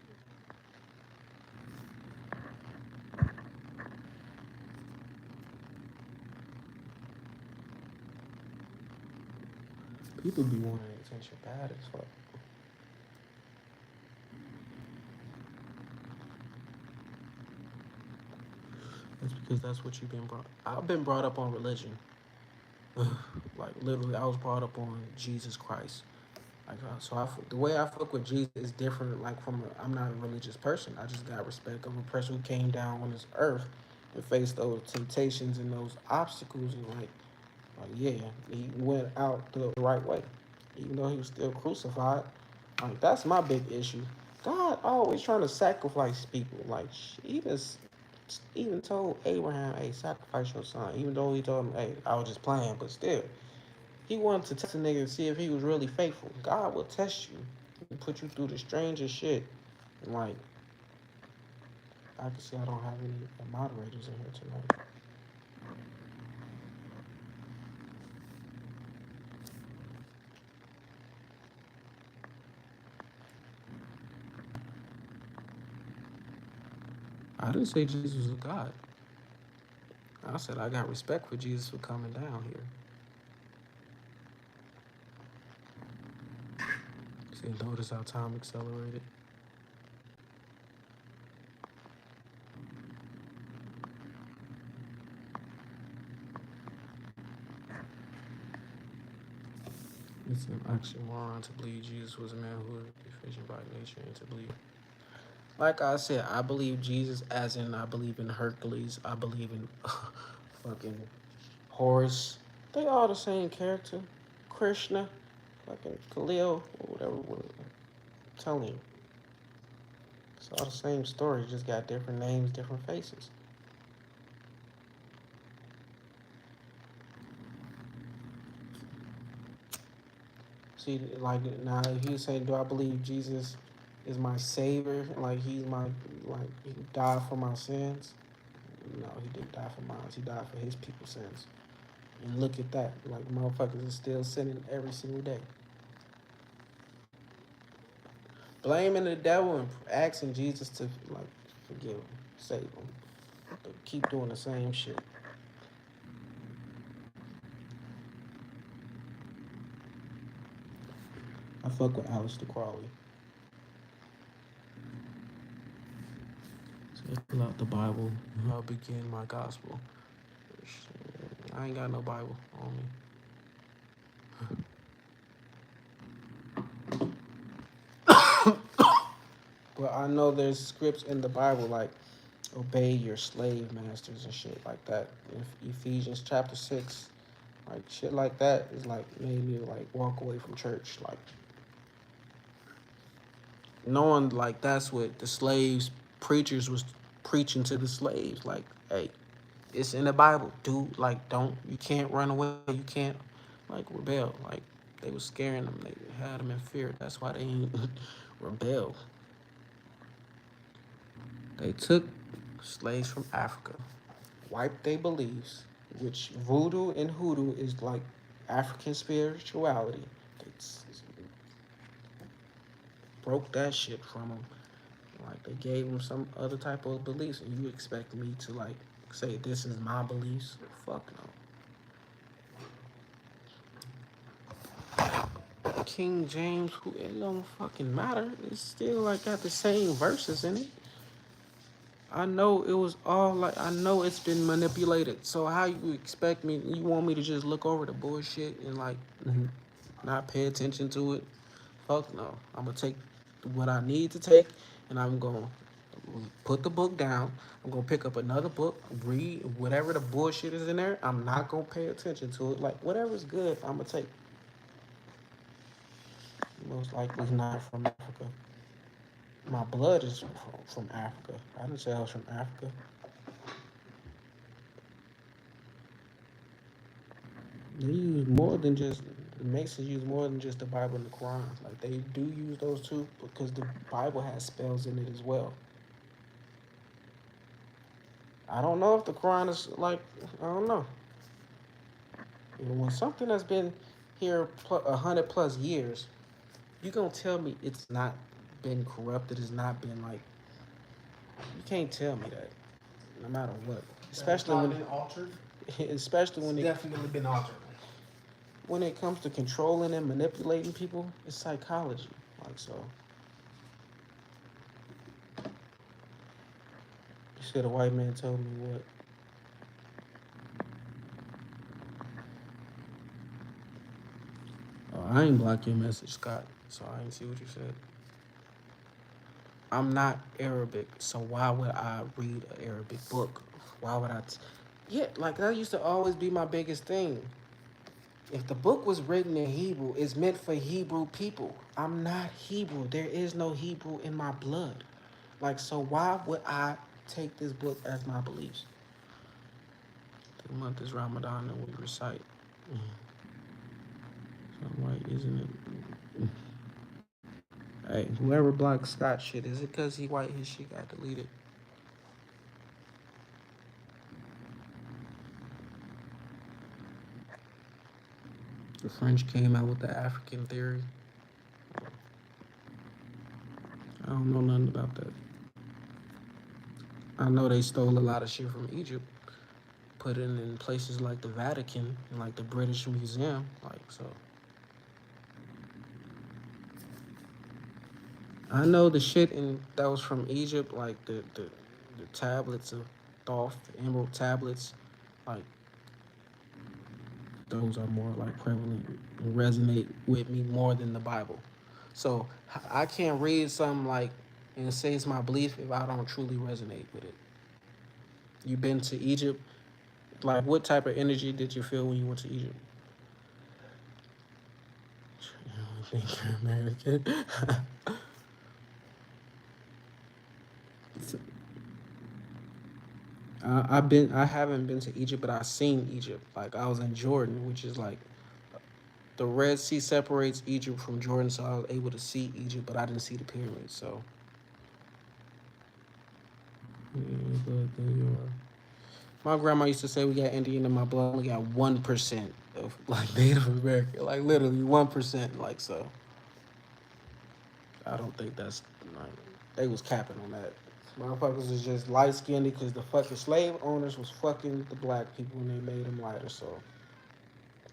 People be wanting attention bad as fuck. That's because that's what you've been brought. I've been brought up on religion. Like literally, I was brought up on Jesus Christ. Like so, the way I fuck with Jesus is different. Like I'm not a religious person. I just got respect of a person who came down on this earth and faced those temptations and those obstacles, and like yeah, he went out the right way, even though he was still crucified. Like that's my big issue. God always trying to sacrifice people. Like even told Abraham, "Hey, sacrifice your son." Even though he told him, "Hey, I was just playing," but still, he wanted to test a nigga to see if he was really faithful. God will test you and put you through the strangest shit. And like, I can see I don't have any moderators in here tonight. I didn't say Jesus was a God. I said I got respect for Jesus for coming down here. See, notice how time accelerated. It's an oxymoron to believe Jesus was a man who was deficient by nature and to believe. Like I said, I believe Jesus as in I believe in Hercules. I believe in fucking Horus. They all the same character. Krishna, fucking Khalil, or whatever. I'm telling you. It's all the same story, just got different names, different faces. See, like now, if you say, "Do I believe Jesus is my savior? Like he's my, like he died for my sins?" No, he didn't die for mine. He died for his people's sins. And look at that, like motherfuckers is still sinning every single day, blaming the devil and asking Jesus to like forgive them, save them. They keep doing the same shit. I fuck with Aleister Crowley. So pull out the Bible. I'll begin my gospel. I ain't got no Bible on me. But I know there's scripts in the Bible like obey your slave masters and shit like that. In Ephesians chapter 6, like shit like that is like made me like walk away from church. Like knowing like that's what the slaves preachers was preaching to the slaves. Like, hey, it's in the Bible. Dude, like you can't run away. You can't like rebel. Like they was scaring them. They had them in fear. That's why they ain't rebel. They took slaves from Africa, wiped their beliefs, which voodoo and hoodoo is like African spirituality. They broke that shit from them. Like they gave them some other type of beliefs, and you expect me to like say this is my beliefs? Fuck no. King James, who it don't fucking matter. It's still like got the same verses in it. I know it was all like I know it's been manipulated. So how you expect me? You want me to just look over the bullshit and like not pay attention to it? Fuck no. I'm gonna take what I need to take, and I'm gonna put the book down. I'm gonna pick up another book, read whatever the bullshit is in there. I'm not gonna pay attention to it. Like whatever's good, I'm gonna take. Most likely not from Africa. My blood is from Africa. I didn't say I was from Africa. They use more than just the Masons use more than just the Bible and the Quran. Like they do use those two because the Bible has spells in it as well. I don't know if the Quran is like I don't know. When something that's been here 100+ years, you gonna tell me it's not been corrupted? It's not been like you can't tell me that, no matter what. Especially when been altered. Especially when it's definitely been altered. When it comes to controlling and manipulating people, it's psychology. Like so. You said a white man told me what? Oh, I ain't block your message, Scott. So I didn't see what you said. I'm not Arabic, so why would I read an Arabic book? Why would I? Yeah, like that used to always be my biggest thing. If the book was written in Hebrew, it's meant for Hebrew people. I'm not Hebrew. There is no Hebrew in my blood. Like, so why would I take this book as my beliefs? The month is Ramadan and we recite. So I'm like, isn't it? Hey, whoever blocked Scott shit, is it because he white, his shit got deleted? The French came out with the African theory. I don't know nothing about that. I know they stole a lot of shit from Egypt, put it in places like the Vatican and like the British Museum, like so. I know the shit that was from Egypt, like the tablets of Thoth, the emerald tablets, like those are more like prevalent and resonate with me more than the Bible. So I can't read something like and say it's my belief if I don't truly resonate with it. You've been to Egypt Like, what type of energy did you feel when you went to Egypt? I think you're American. I haven't been to Egypt, but I've seen Egypt. Like, I was in Jordan, which is like the Red Sea separates Egypt from Jordan, so I was able to see Egypt, but I didn't see the pyramids. So, yeah, but there you are. My grandma used to say we got Indian in my blood. We got 1% of like Native American, like literally 1%. Like, so I don't think that's like they was capping on that. Motherfuckers was just light skinned because the fucking slave owners was fucking the black people and they made them lighter. So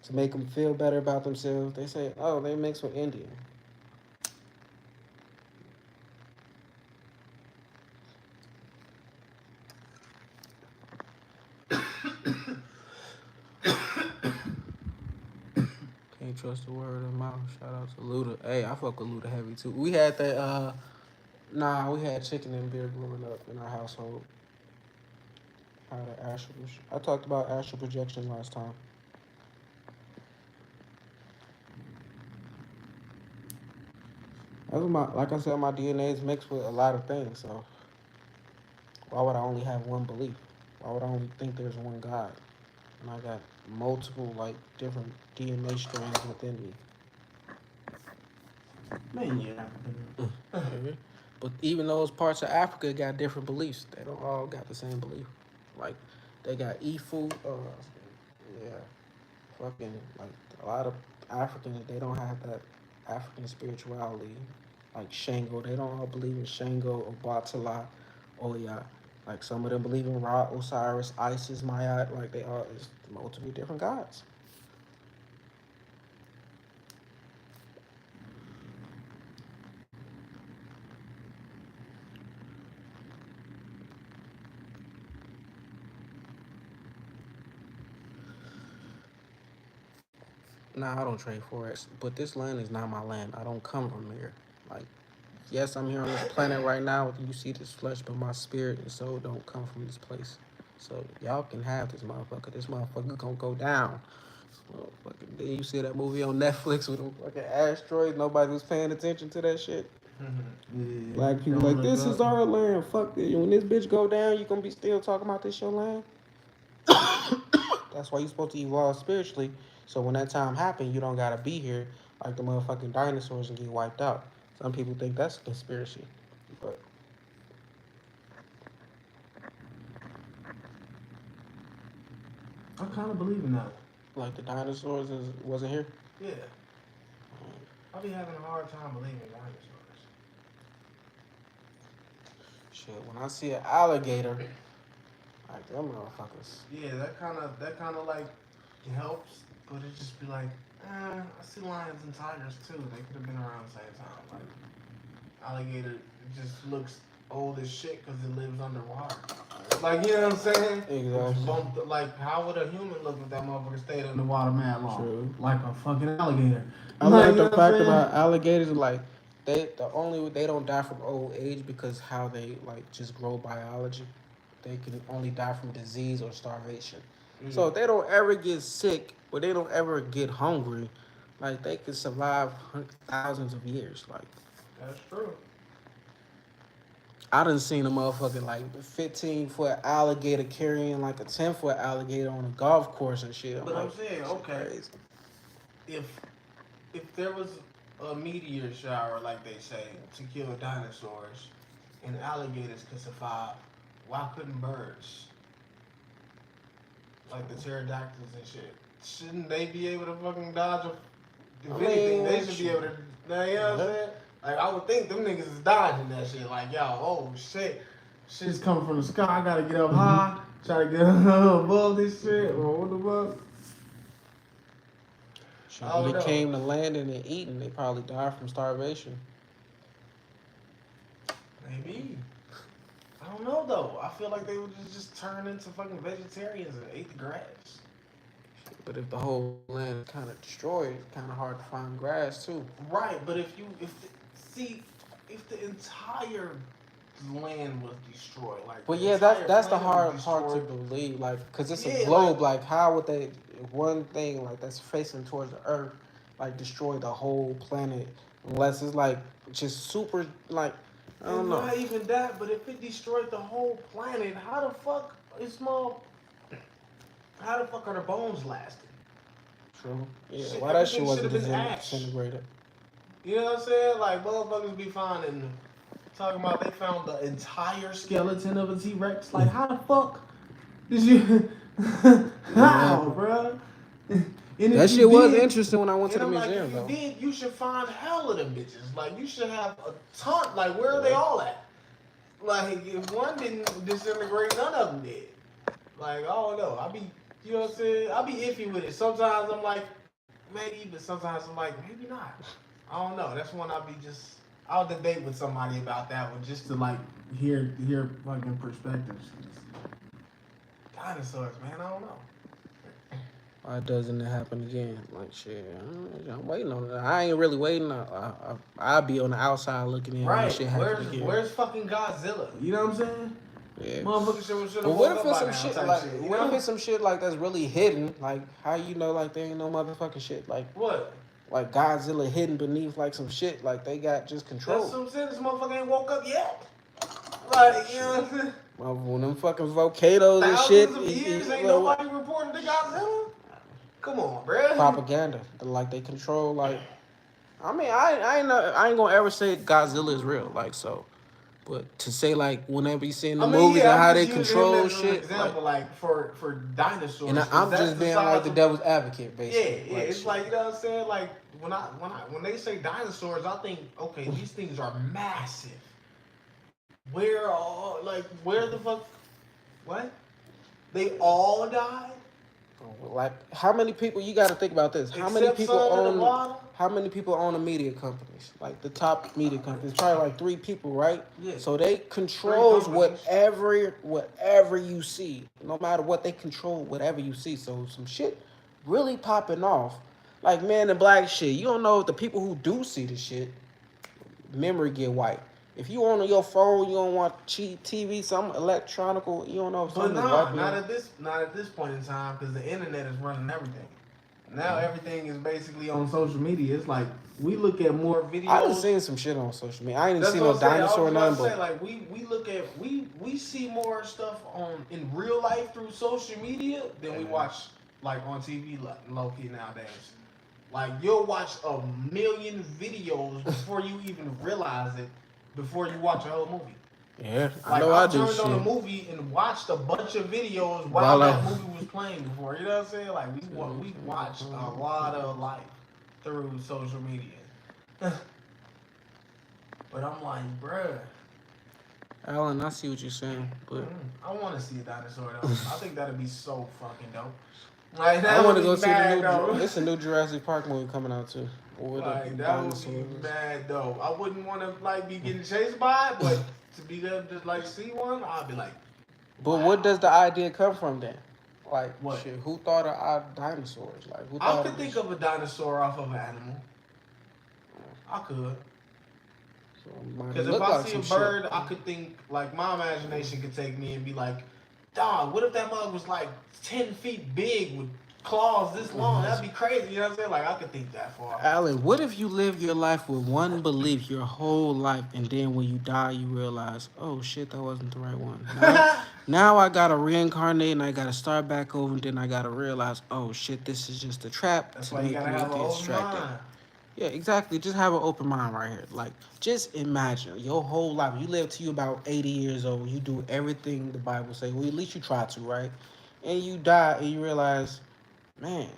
to make them feel better about themselves, they say, oh, they mixed with Indian. Can't trust the word of mouth. Shout out to Luda. Hey, I fuck with Luda heavy too. We had that. We had chicken and beer growing up in our household. How the astral. I talked about astral projection last time. That's my, like I said, my DNA is mixed with a lot of things. So why would I only have one belief? Why would I only think there's one God? And I got multiple like different DNA strands within me. Man, yeah. Mhm. But even those parts of Africa got different beliefs. They don't all got the same belief. Like they got Ifu. Yeah, fucking like a lot of Africans. They don't have that African spirituality. Like Shango, they don't all believe in Shango, Obatala, Oya. Like some of them believe in Ra, Osiris, Isis, Mayat. Like they all is multiple different gods. Nah, I don't trade forex, but this land is not my land. I don't come from here. Like, yes, I'm here on this planet right now. You see this flesh, but my spirit and soul don't come from this place. So y'all can have this motherfucker. This motherfucker gonna go down. Motherfucker. Then you see that movie on Netflix with them fucking asteroids. Nobody was paying attention to that shit. Yeah, Black people don't like, look this up. is our land. Fuck it. When this bitch go down, you gonna be still talking about this your land? That's why you supposed to evolve spiritually. So when that time happen, you don't gotta be here like the motherfucking dinosaurs and get wiped out. Some people think that's a conspiracy, but I kind of believe in that. like the dinosaurs wasn't here. Yeah, I be having a hard time believing in dinosaurs. Shit, when I see an alligator, like them motherfuckers. Yeah, that kind of like helps, but it just be like, I see lions and tigers too. They could have been around the same time. Like alligator just looks old as shit because it lives underwater. Like you know what I'm saying? Exactly. Bumped, like how would a human look if that motherfucker stayed underwater mad long? True. Like a fucking alligator. I Like, learned you know the what I'm fact saying? about alligators like they don't die from old age because how they like just grow biology. They can only die from disease or starvation. So if they don't ever get sick or they don't ever get hungry, like they can survive thousands of years. Like That's true. I done seen a motherfucking like 15-foot alligator carrying like a 10-foot alligator on a golf course and shit. But Like, I'm saying, okay, crazy. if if there was a meteor shower, like they say, to kill dinosaurs, and alligators could survive, why couldn't birds, like the pterodactyls and shit, shouldn't they be able to fucking dodge a? If anything, they should be able to. Now, you know what I'm saying? Like I would think them niggas is dodging that shit. Like yo, oh shit, shit's coming from the sky. I gotta get up high, try to get above this shit, or what the fuck? Shit, I when don't it know. came to landing and eating, they probably died from starvation. Maybe. I don't know though. I feel like they would just turn into fucking vegetarians and ate the grass. But if the whole land is kind of destroyed, it's kind of hard to find grass too. Right, but if the entire land was destroyed. Like, But the yeah, entire that's the planet was hard part to destroyed. believe, like, cause it's a Yeah, globe. Like, how would they one thing like that's facing towards the Earth, like destroy the whole planet? Unless it's like just super, like, I don't And know. not even that, but if it destroyed the whole planet, how the fuck is small? How the fuck are the bones lasting? True. Yeah. Shit, Why that shit everything wasn't should've been ash. disintegrated? You know what I'm saying? Like, motherfuckers be finding, talking about they found the entire skeleton of a T-Rex. Like, how the fuck did you? How, bruh? And That if shit you was did, interesting when I went to and the I'm like, museum if you though. did, you should find hell of them bitches. Like, you should have a ton. Like, where are they all at? Like, if one didn't disintegrate, none of them did. Like, I don't know. I be, you know what I'm saying? I be iffy with it. Sometimes I'm like, maybe, but sometimes I'm like, maybe not. I don't know. That's one I'll debate with somebody about that one just to like hear fucking perspectives. Dinosaurs, man. I don't know. Why doesn't it happen again? Like shit, I'm waiting on it. I ain't really waiting. I'll be on the outside looking in when Right. shit happen again. Where's fucking Godzilla? You know what I'm saying? Yeah. Motherfuckers should But have what woke if up it's by some now shit type like shit. what if it's some shit like that's really hidden? Like how you know like there ain't no motherfucking shit like What? like Godzilla hidden beneath like some shit like they got just control. That's what I'm saying. This motherfucker ain't woke up yet. Like, you know what I'm saying? Well, when them fucking volcanoes and Thousands shit, of years ain't nobody reported to Godzilla. Come on, bruh. propaganda. Like they control. Like I mean, I ain't gonna ever say Godzilla is real. Like so, but to say like whenever you see in the movies and how I'm they just using him control as an shit. example, like for dinosaurs. And I'm just being like the devil's advocate, basically. Yeah, it's like, you know what I'm saying. Like when they say dinosaurs, I think okay, these things are massive. Where the fuck? What? They all died? Like how many people? You got to think about this. How many people own? How many people own the media companies? Like the top media companies, probably like 3 people, right? Yeah. So they controls whatever you see. No matter what, they control whatever you see. So some shit really popping off, like Man in Black shit. You don't know if the people who do see the shit, memory get wiped. If you on your phone, you don't want cheap TV, some electronical. You don't know if something's wiping. Not at this point in time, because the internet is running everything. Now everything is basically on social media. It's like we look at more videos. I done seen some shit on social media. I ain't even seen no dinosaur number. Like we look at we see more stuff in real life through social media than we watch like on TV low key nowadays. Like you'll watch a million videos before you even realize it, before you watch a whole movie. Yeah, I know I turned on a movie and watched a bunch of videos while that movie was playing before. You know what I'm saying? Like we watched a lot of life through social media. But I'm like, bruh. Alan, I see what you're saying, but I want to see a dinosaur though. I think that'd be so fucking dope. Like, I want to go see the new. It's a new Jurassic Park movie coming out too. Like that would be bad though. I wouldn't want to like be getting chased by it, but to be able to like see one, I'd be like. But wow. What does the idea come from then? Like what? Shit, who thought of our dinosaurs? Like who I thought could think of a dinosaur off of an animal. I could. Because if I see a bird, I could think like my imagination could take me and be like, dog, what if that mug was like 10 feet big with claws this long? That'd be crazy. You know what I'm saying? Like I could think that far. Alan, what if you live your life with one belief your whole life, and then when you die, you realize, oh shit, that wasn't the right one. Now I gotta reincarnate and I gotta start back over, and then I gotta realize, oh shit, this is just a trap. That's why you gotta have an open mind. Yeah, exactly. Just have an open mind right here. Like, just imagine your whole life. You live till you about 80 years old. You do everything the Bible says. Well, at least you try to, right? And you die and you realize, man,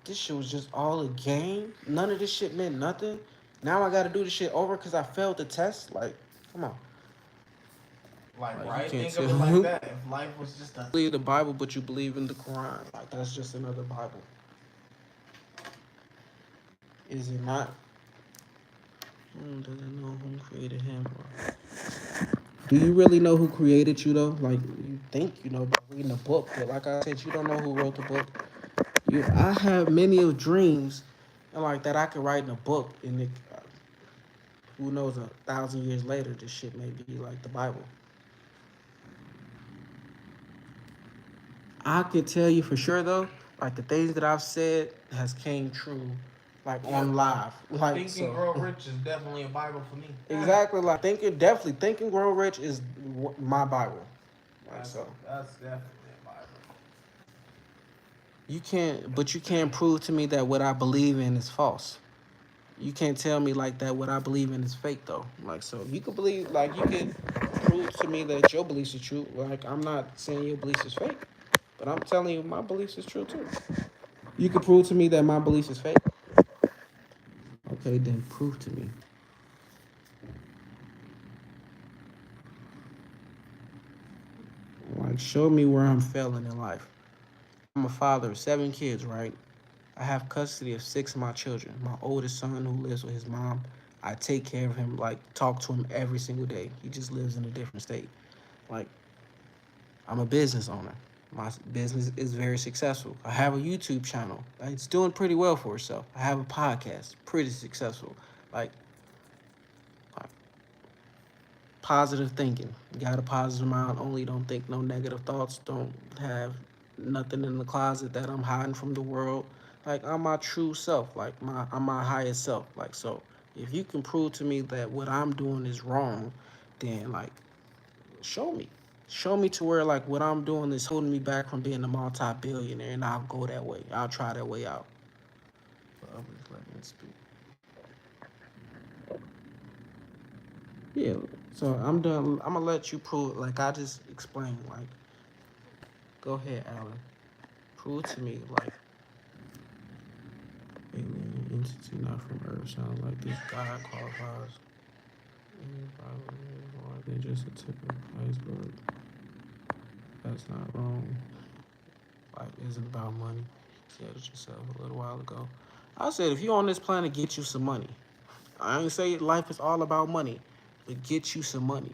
this shit was just all a game. None of this shit meant nothing. Now I got to do this shit over because I failed the test. Like, come on. Like right? Think of it like that. If life was just a... You believe the Bible, but you believe in the Quran. Like, that's just another Bible. Is it not? Doesn't know who created him. Do you really know who created you, though? Like, you think you know by reading a book, but like I said, you don't know who wrote the book. I have many of dreams, and like that I could write in a book, and Who knows? 1,000 years later, this shit may be like the Bible. I can tell you for sure though, like the things that I've said has came true, like Yeah, on live, like Think and so. Grow Rich is definitely a Bible for me. Exactly, like Think and Grow Rich is my Bible. Like That's, so, that's definitely a Bible. you can't prove to me that what I believe in is false. You can't tell me like that what I believe in is fake though. Like so, you could believe like you could prove to me that your beliefs are true. Like I'm not saying your beliefs is fake, but I'm telling you my beliefs is true too. You could prove to me that my beliefs is fake. Okay, then prove to me. Like show me where I'm failing in life. I'm a father of 7 kids, right? I have custody of 6 of my children. My oldest son, who lives with his mom, I take care of him, like talk to him every single day. He just lives in a different state. Like I'm a business owner. My business is very successful. I have a YouTube channel. It's doing pretty well for itself. I have a podcast, pretty successful. Like positive thinking. Got a positive mind. Only don't think no negative thoughts. Don't have nothing in the closet that I'm hiding from the world. Like I'm my true self. Like I'm my highest self. Like so, if you can prove to me that what I'm doing is wrong, then like show me. Show me to where like what I'm doing is holding me back from being a multi-billionaire, and I'll go that way. I'll try that way out. But others let me speak. Yeah. So I'm done. I'm gonna let you prove. Like I just explained. Like go ahead, Alan. Prove to me like alien entity not from Earth sounds like this God qualifies. More than just a tip of the iceberg. That's not wrong. Life isn't about money. You said it yourself a little while ago. I said if you on this planet, get you some money. I ain't say life is all about money, but get you some money.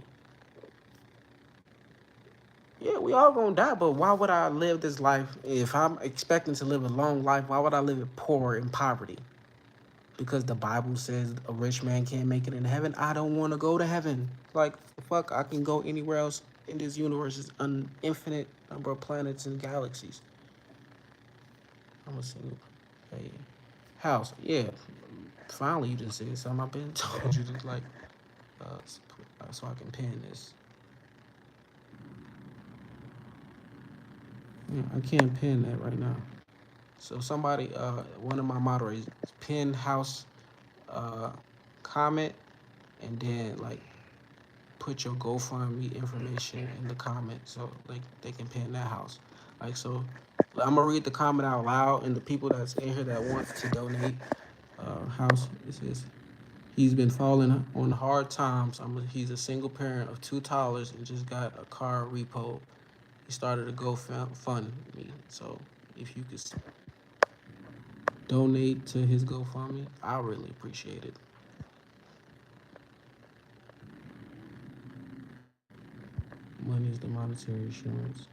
Yeah, we all gonna die, but why would I live this life if I'm expecting to live a long life? Why would I live it poor in poverty? Because the Bible says a rich man can't make it in heaven. I don't want to go to heaven. Like fuck, I can go anywhere else in this universe. It's an infinite number of planets and galaxies. I'm a single hey, house. Yeah, finally you just said something I've been told you to like, uh, so I can pin this. Yeah, I can't pin that right now. So somebody, one of my moderators, pin house, uh, comment, and then like put your GoFundMe information in the comment so like they can pin that house. Like so, I'm gonna read the comment out loud, and the people that's in here that want to donate, house. It says he's been falling on hard times. He's a single parent of 2 toddlers and just got a car repo. He started a GoFundMe. So if you could donate to his GoFundMe, I really appreciate it. Money is the monetary assurance.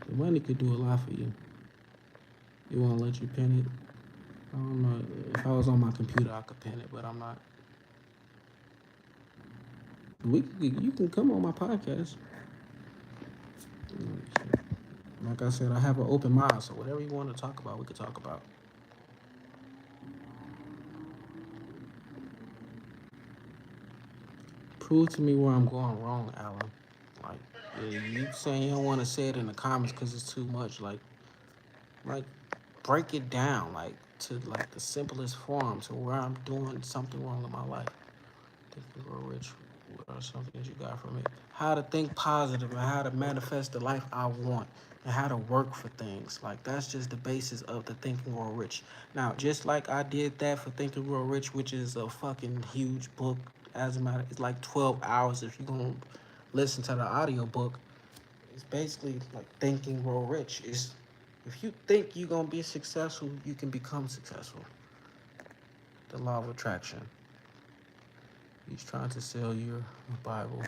The money could do a lot for you. It won't let you pin it. I don't know. If I was on my computer, I could pin it, but I'm not. You can come on my podcast. Like I said, I have an open mind, so whatever you want to talk about, we could talk about. Prove to me where I'm going wrong, Alan. Like, yeah, you saying you don't want to say it in the comments because it's too much. Like, break it down, like to like the simplest form to where I'm doing something wrong in my life. Think you grow rich. What are some things you got from it? How to think positive and how to manifest the life I want and how to work for things. Like that's just the basis of the Think and Grow Rich. Now, just like I did that for Think and Grow Rich, which is a fucking huge book. As a matter, it's like 12 hours if you're gonna listen to the audio book. It's basically like Think and Grow Rich. It's if you think you're gonna be successful, you can become successful. The law of attraction. He's trying to sell your Bible.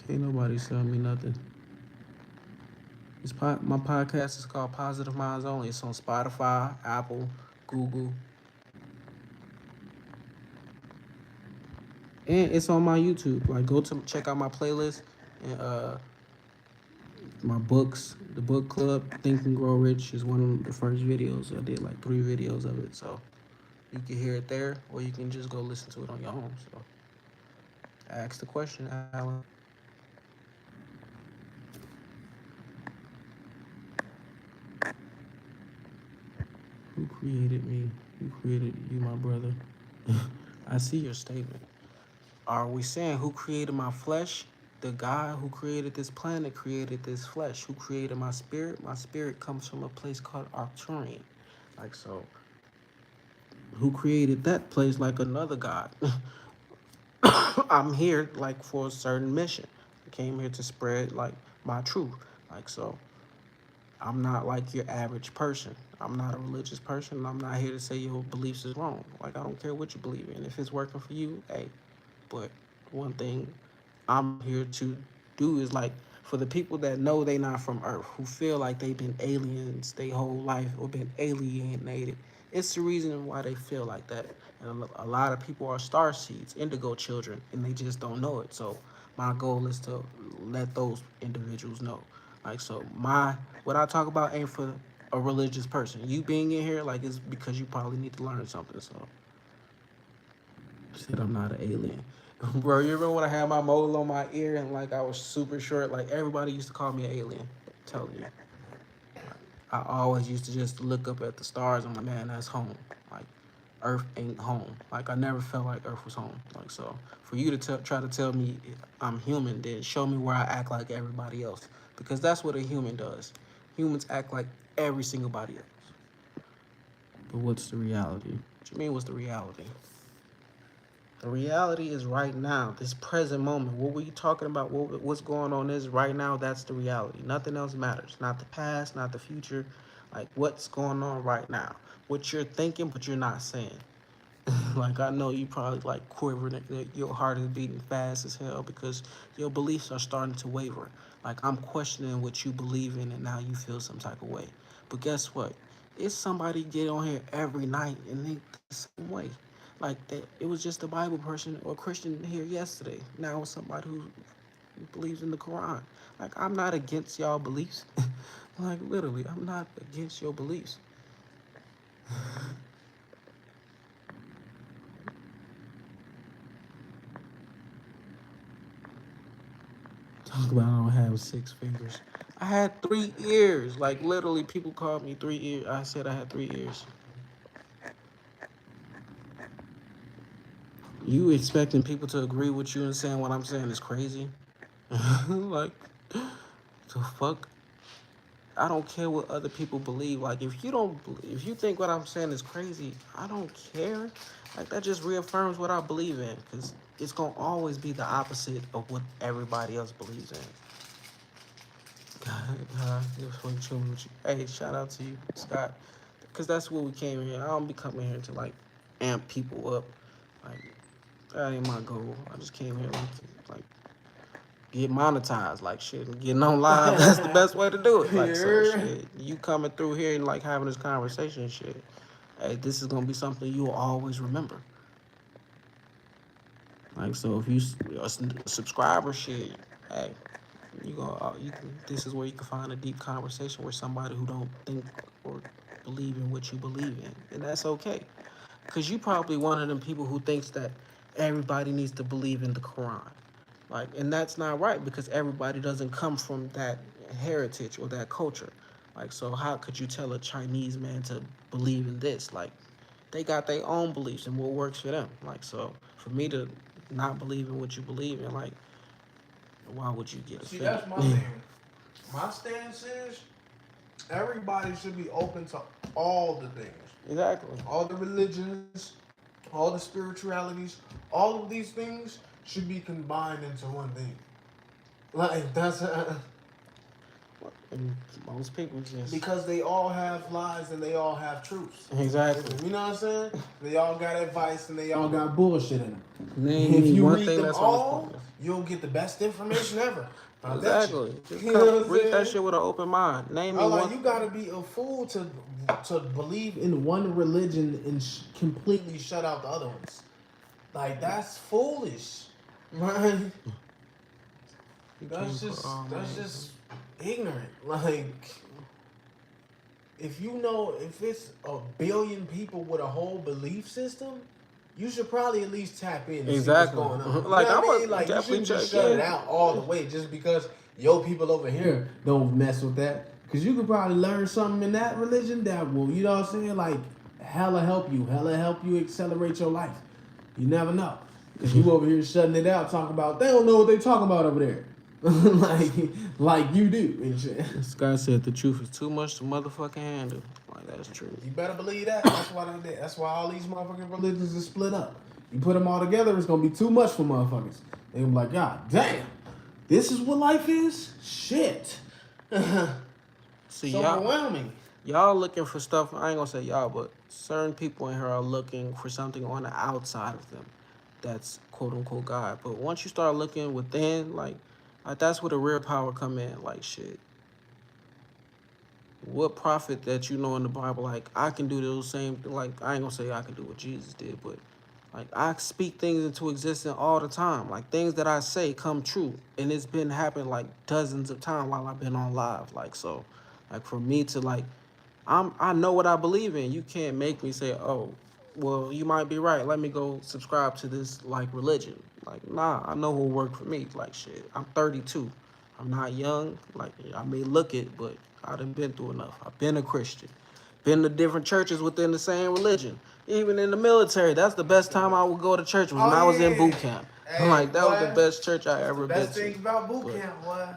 Can't nobody sell me nothing. My podcast is called Positive Minds Only. It's on Spotify, Apple, Google, and it's on my YouTube. Like, go to check out my playlist and my books. The book club, Think and Grow Rich, is one of the first videos. I did like 3 videos of it, so you can hear it there, or you can just go listen to it on your own. So, ask the question, Alan. Who created me? Who created you, my brother? I see your statement. Are we saying who created my flesh? The God who created this planet created this flesh. Who created my spirit? My spirit comes from a place called Arcturian. Like, so, who created that place like another God? I'm here like for a certain mission. I came here to spread like my truth. Like, so, I'm not like your average person. I'm not a religious person. I'm not here to say your beliefs is wrong. Like, I don't care what you believe in. If it's working for you, hey. But one thing I'm here to do is like, for the people that know they not from Earth, who feel like they've been aliens their whole life or been alienated. It's the reason why they feel like that. And a lot of people are star seeds, indigo children, and they just don't know it. So my goal is to let those individuals know. Like, so what I talk about ain't for a religious person. You being in here, like, is because you probably need to learn something. So said I'm not an alien. Bro, you remember when I had my mole on my ear and like I was super short? Like, everybody used to call me an alien. I'm telling you. I always used to just look up at the stars and I'm like, man, that's home. Like, Earth ain't home. Like, I never felt like Earth was home. Like, so for you to try to tell me I'm human, then show me where I act like everybody else. Because that's what a human does. Humans act like every single body else. But what's the reality? What you mean, what's the reality? The reality is right now, this present moment. What we talking about, what's going on is right now, that's the reality. Nothing else matters. Not the past, not the future. Like, what's going on right now. What you're thinking, but you're not saying. Like, I know you probably like quivering, your heart is beating fast as hell because your beliefs are starting to waver. Like, I'm questioning what you believe in and now you feel some type of way. But guess what? It's somebody get on here every night and think the same way. Like, that, it was just a Bible person or Christian here yesterday. Now it's somebody who believes in the Quran. Like, I'm not against y'all beliefs. Like, literally, I'm not against your beliefs. Talk about I don't have 6 fingers. I had 3 ears. Like, literally, people called me 3 ears. I said I had 3 ears. You expecting people to agree with you and saying what I'm saying is crazy? Like, the fuck? I don't care what other people believe. Like, if you think what I'm saying is crazy, I don't care. Like, that just reaffirms what I believe in, because it's gonna always be the opposite of what everybody else believes in. Hey, shout out to you, Scott, because that's what we came here. I don't be coming here to like amp people up. Like, that ain't my goal. I just came here like get monetized, like shit, and getting on live. That's the best way to do it. Like, so shit, you coming through here and like having this conversation, shit. Hey, this is gonna be something you'll always remember. Like, so if you a subscriber, shit, hey, this is where you can find a deep conversation with somebody who don't think or believe in what you believe in, and that's okay. Because you probably one of them people who thinks that everybody needs to believe in the Quran. Like, and that's not right because everybody doesn't come from that heritage or that culture. Like, so how could you tell a Chinese man to believe in this? Like, they got their own beliefs and what works for them. Like, so for me to not believe in what you believe in, like, why would you get offended? See, that's my thing. My stance is everybody should be open to all the things. Exactly. All the religions, all the spiritualities, all of these things should be combined into one thing. Like, that's And most people just Because they all have lies and they all have truths. exactly. You know what I'm saying? They all got advice and they all got bullshit in them. Name If me you one read thing them that's on this all, planet. you'll get the best information ever. I bet Exactly. you. Just You know what I'm read that saying? shit with an open mind. Name me I'm like, one. you gotta be a fool to believe in one religion and completely shut out the other ones. Like that's foolish, right? That's just ignorant. Like, if you know if it's a billion people with a whole belief system, you should probably at least tap in and Exactly. see what's going on. Like, you know what I I'ma mean? Like you definitely shouldn't just check shut in. it out all the way just because your people over here don't mess with that. Cause you could probably learn something in that religion that will, you know what I'm saying? Like hella help you accelerate your life. You never know. Cause you over here shutting it out, talking about they don't know what they talking about over there. like you do and shit. This guy said the truth is too much to motherfucking handle. Like, that's true. You better believe that. That's why they did. That's why all these motherfucking religions are split up. You put them all together, it's gonna be too much for motherfuckers. They gonna be like, God damn, this is what life is? Shit. See, so overwhelming. Y'all looking for stuff. I ain't gonna say y'all, but certain people in here are looking for something on the outside of them that's quote unquote God. But once you start looking within, like that's where the real power come in. Like, shit. What prophet that you know in the Bible, like, I can do those same, like, I ain't gonna say I can do what Jesus did, but like, I speak things into existence all the time. Like, things that I say come true. And it's been happening like dozens of times while I've been on live. Like, so, like, for me to, like, I know what I believe in. You can't make me say, oh, well, you might be right. Let me go subscribe to this, like, religion. Like, nah, I know what worked for me. Like, shit, I'm 32. I'm not young. Like, I may look it, but I done been through enough. I've been a Christian. Been to different churches within the same religion. Even in the military, that's the best time I would go to church was when I was in boot camp. Hey, like, that boy, was the best church I ever been to. The best thing about boot camp, boy,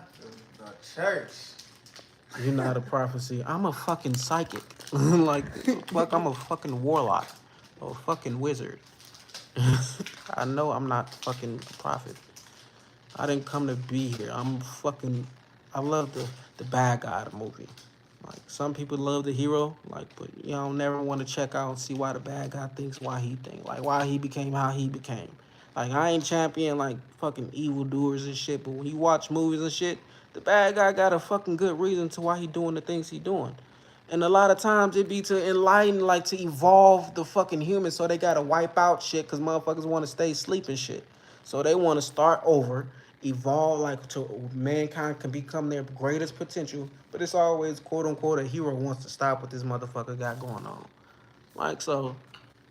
the church. You're not a prophecy. I'm a fucking psychic. Like, fuck, I'm a fucking warlock. Or a fucking wizard. I know I'm not fucking a prophet. I didn't come to be here. I love the bad guy of the movie. Like, some people love the hero, like, but you know, never want to check out and see why the bad guy thinks why he think. Like, why he became how he became. Like, I ain't champion, like, fucking evildoers and shit, but when you watch movies and shit, the bad guy got a fucking good reason to why he doing the things he doing. And a lot of times it be to enlighten, like, to evolve the fucking humans, so they gotta wipe out shit because motherfuckers want to stay sleeping shit. So they want to start over, evolve, like, to mankind can become their greatest potential, but it's always, quote unquote, a hero wants to stop what this motherfucker got going on. Like, so,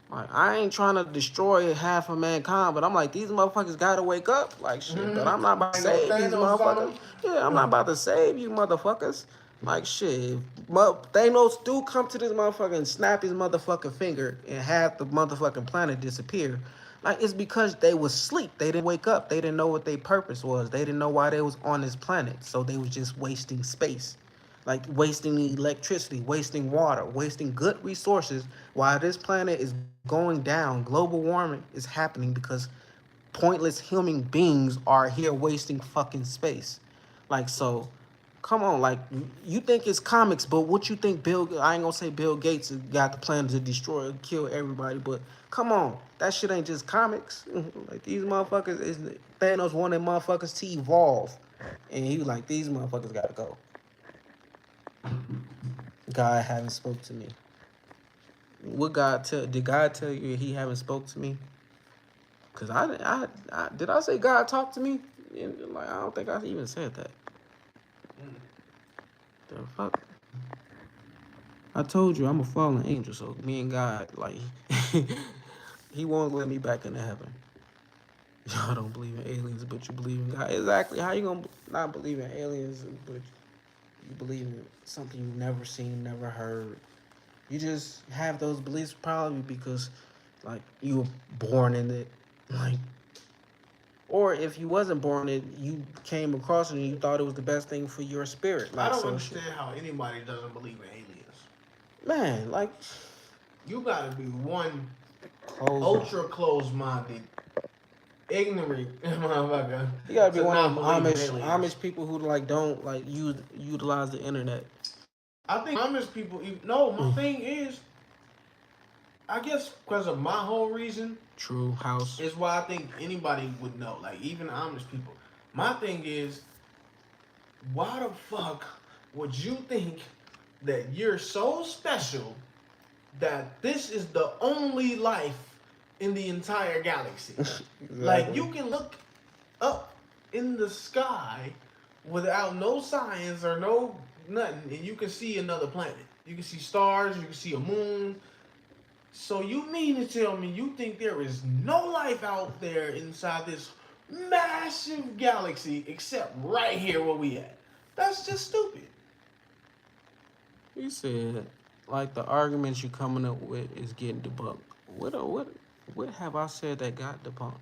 like, I ain't trying to destroy half of mankind, but I'm like, these motherfuckers gotta wake up. Like, shit, but I'm not about to save these motherfuckers. Yeah, I'm not about to save you motherfuckers. Like, shit, Thanos do come to this motherfucker and snap his motherfucking finger and have the motherfucking planet disappear. Like, it's because they was asleep. They didn't wake up. They didn't know what their purpose was. They didn't know why they was on this planet. So they was just wasting space. Like, wasting electricity, wasting water, wasting good resources while this planet is going down. Global warming is happening because pointless human beings are here wasting fucking space. Like, so, come on, like, you think it's comics, but what you think I ain't gonna say Bill Gates got the plan to destroy and kill everybody, but come on, that shit ain't just comics. Like, these motherfuckers, Thanos wanted motherfuckers to evolve. And he was like, these motherfuckers gotta go. God haven't spoke to me. What did God tell you he haven't spoke to me? Cause did I say God talked to me? Like, I don't think I even said that. The fuck? I told you I'm a fallen angel, so me and God, like, he won't let me back into heaven. Y'all don't believe in aliens, but you believe in God. Exactly. How you gonna not believe in aliens, but you believe in something you've never seen, never heard? You just have those beliefs probably because, like, you were born in it, like, or if you wasn't born in it, you came across it and you thought it was the best thing for your spirit. Like, I don't understand how anybody doesn't believe in aliens. Man, like, you gotta be one ultra close-minded ignorant motherfucker. You gotta be To one of not them believe in Amish aliens. people who like don't like utilize the internet. I think Amish people. No, my thing is, I guess because of my whole reason True house. is why I think anybody would know. Like even Amish people. My thing is, why the fuck would you think that you're so special that this is the only life in the entire galaxy? Like Exactly. you can look up in the sky without no science or no nothing, and you can see another planet. You can see stars. You can see a moon. So you mean to tell me you think there is no life out there inside this massive galaxy except right here where we at? That's just stupid. You said like the arguments you coming up with is getting debunked. What have I said that got debunked?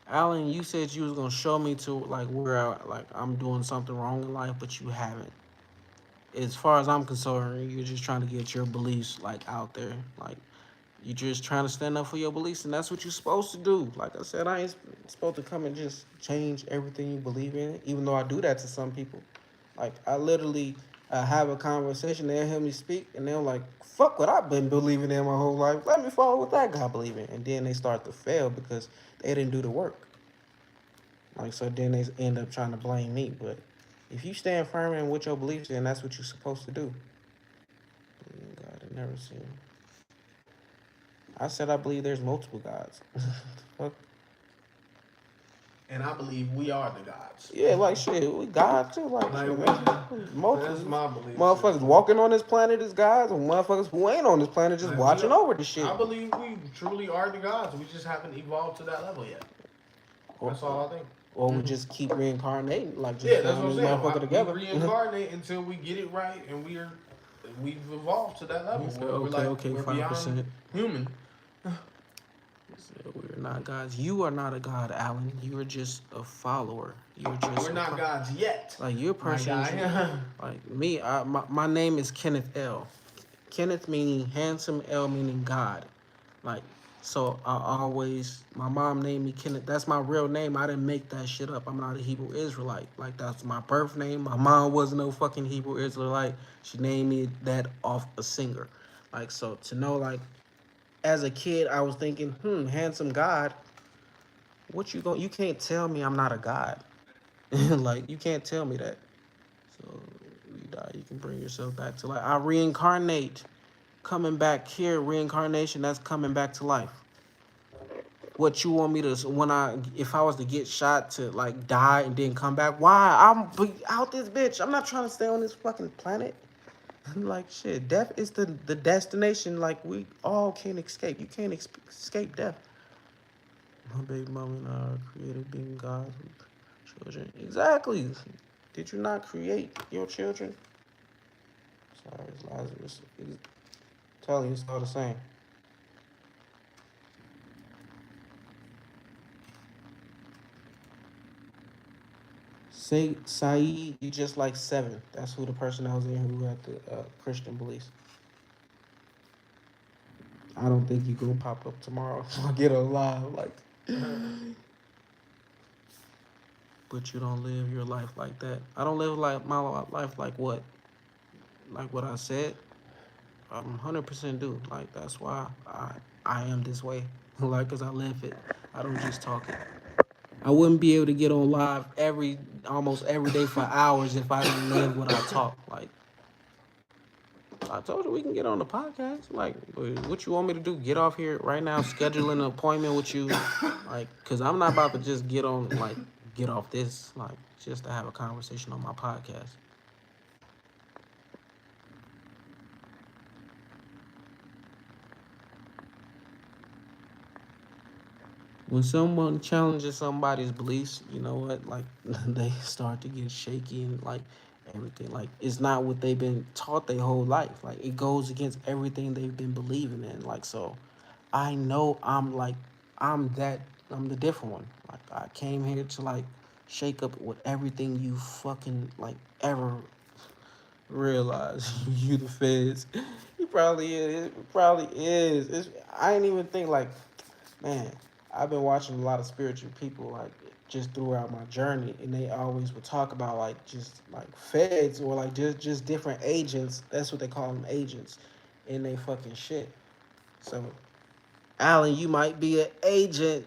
Alan, you said you was gonna show me to like where like I'm doing something wrong in life, but you haven't. As far as I'm concerned, you're just trying to get your beliefs like out there. Like you're just trying to stand up for your beliefs, and that's what you're supposed to do. Like I said, I ain't supposed to come and just change everything you believe in, even though I do that to some people. Like I literally have a conversation, they'll hear me speak, and they're like, "Fuck what I've been believing in my whole life. Let me follow what that guy believe in," and then they start to fail because they didn't do the work. Like so, then they end up trying to blame me. But if you stand firm in what your beliefs in, that's what you're supposed to do. God, I never seen. I said I believe there's multiple gods. Fuck. And I believe we are the gods. Yeah, like shit, we God too. Like Like shit, that's multiple my belief motherfuckers system. walking on this planet is gods, and motherfuckers who ain't on this planet just Like watching over the shit. I believe we truly are the gods. We just haven't evolved to that level yet. Or, That's all I think. or we just keep reincarnating, like just Yeah, that's throwing what I'm this saying. motherfucker We together. reincarnate until we get it right, and we've evolved to that level where Okay, we're beyond 5%. human. We're not gods. You are not a god, Alan. You are just a follower. You're just We're not gods yet, like you're a my person. guy. Like me, my name is Kenneth L. Kenneth meaning handsome, L meaning God. Like, so I always, my mom named me Kenneth. That's my real name. I didn't make that shit up. I'm not a Hebrew Israelite. Like, that's my birth name. My mom wasn't no fucking Hebrew Israelite. She named me that off a singer. Like, so to know, like, as a kid, I was thinking, handsome God. You can't tell me I'm not a God. Like, you can't tell me that. So, you die, you can bring yourself back to life. I reincarnate. Coming back here, reincarnation, that's coming back to life. What you want me to if I was to get shot to like die and then come back? Why? I'm out this bitch. I'm not trying to stay on this fucking planet. Like shit, death is the destination. Like we all can't escape. You can't escape death. My baby mama and I are created being God, children. Exactly. Did you not create your children? Sorry, it's Lazarus. He's telling you it's all the same. Say Saeed, you just like seven. That's who the person that was in who had the Christian beliefs. I don't think you gonna pop up tomorrow. I'll get alive, like. But you don't live your life like that. I don't live like my life like what? Like what I said. I'm 100% do. Like that's why I am this way. Like cause I live it. I don't just talk it. I wouldn't be able to get on live almost every day for hours if I didn't live what I talk. Like I told you we can get on the podcast. Like, what you want me to do? Get off here right now, schedule an appointment with you. Like, cause I'm not about to just get off this, like, just to have a conversation on my podcast. When someone challenges somebody's beliefs, you know what? Like, they start to get shaky and like everything. Like, it's not what they've been taught their whole life. Like, it goes against everything they've been believing in. Like, so I know I'm that I'm the different one. Like I came here to like shake up with everything you fucking like ever realize. You the feds. He probably is. It probably is. I ain't even think like, man, I've been watching a lot of spiritual people like just throughout my journey, and they always would talk about like just like feds or like just different agents. That's what they call them, agents, in they fucking shit. So, Alan, you might be an agent.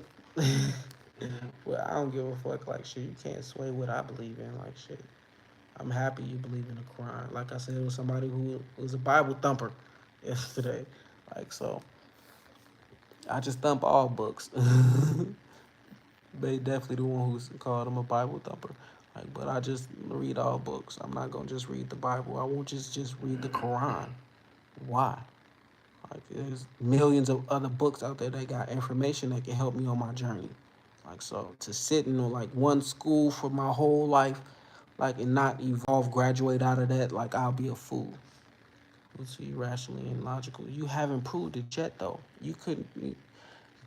Well, I don't give a fuck. Like shit, you can't sway what I believe in. Like shit, I'm happy you believe in the Quran. Like I said, it was somebody who was a Bible thumper yesterday. Like so, I just thump all books. They definitely the one who's called him a Bible thumper. Like, but I just read all books. I'm not gonna just read the Bible. I won't just read the Quran. Why? Like, there's millions of other books out there that got information that can help me on my journey. Like, so to sit in like one school for my whole life, like, and not evolve, graduate out of that, like, I'll be a fool. It's irrationally and logical. You haven't proved it yet, though. You couldn't.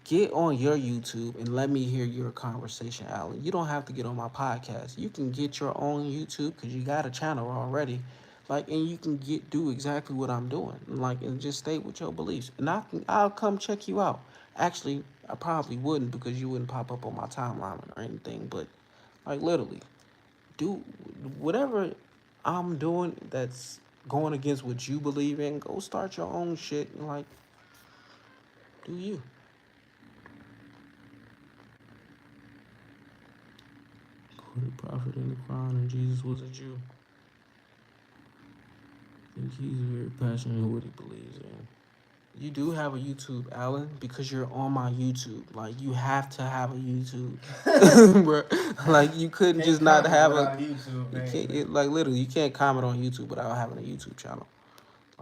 Get on your YouTube and let me hear your conversation, Alan. You don't have to get on my podcast. You can get your own YouTube because you got a channel already. Like, and you can do exactly what I'm doing. Like, and just stay with your beliefs. And I'll come check you out. Actually, I probably wouldn't because you wouldn't pop up on my timeline or anything. But like literally, do whatever I'm doing that's going against what you believe in. Go start your own shit and like do you. The prophet in the Quran and Jesus was a Jew. I think he's very passionate in what he believes in. You do have a YouTube, Alan, because you're on my YouTube. Like you have to have a YouTube, bro. Like you couldn't Can't just not comment have without a. YouTube, You man. can't like literally. You can't comment on YouTube without having a YouTube channel.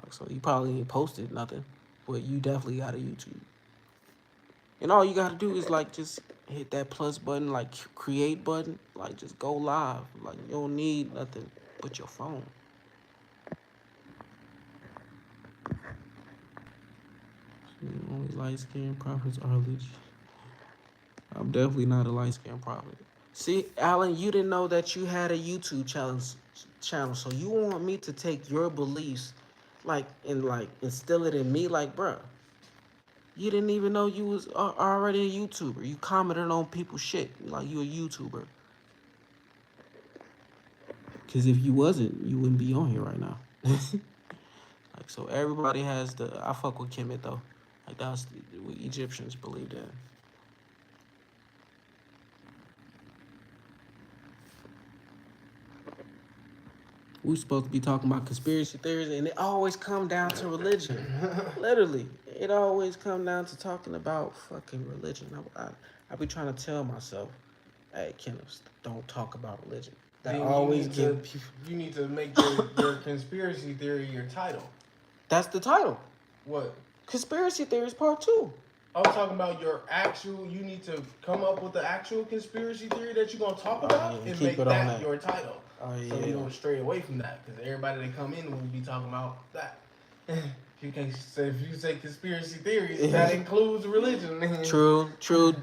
Like so, you probably ain't posted nothing, but you definitely got a YouTube. And all you gotta do is like just hit that plus button, like create button, like just go live. Like you don't need nothing but your phone. Only light skinned prophets are legit. I'm definitely not a light skinned prophet. See, Alan, you didn't know that you had a YouTube channel, so you want me to take your beliefs, like and like instill it in me, like, bruh. You didn't even know you was already a YouTuber. You commented on people's shit like you a YouTuber. Cause if you wasn't, you wouldn't be on here right now. Like so, everybody has the. I fuck with Kemet though. Like that's what Egyptians believed in. We supposed to be talking about conspiracy theories, and it always come down to religion. Literally, it always come down to talking about fucking religion. I be trying to tell myself, hey, Kenneth, don't talk about religion. That Then always give people. you need to make your conspiracy theory your title. That's the title. What? Conspiracy theories part 2. I'm talking about your actual. You need to come up with the actual conspiracy theory that you're gonna talk about yeah, and keep make it on that that. your title. Oh So yeah. you don't stray away from that because everybody that come in will be talking about that. You can't say if you say conspiracy theories, that includes religion. True.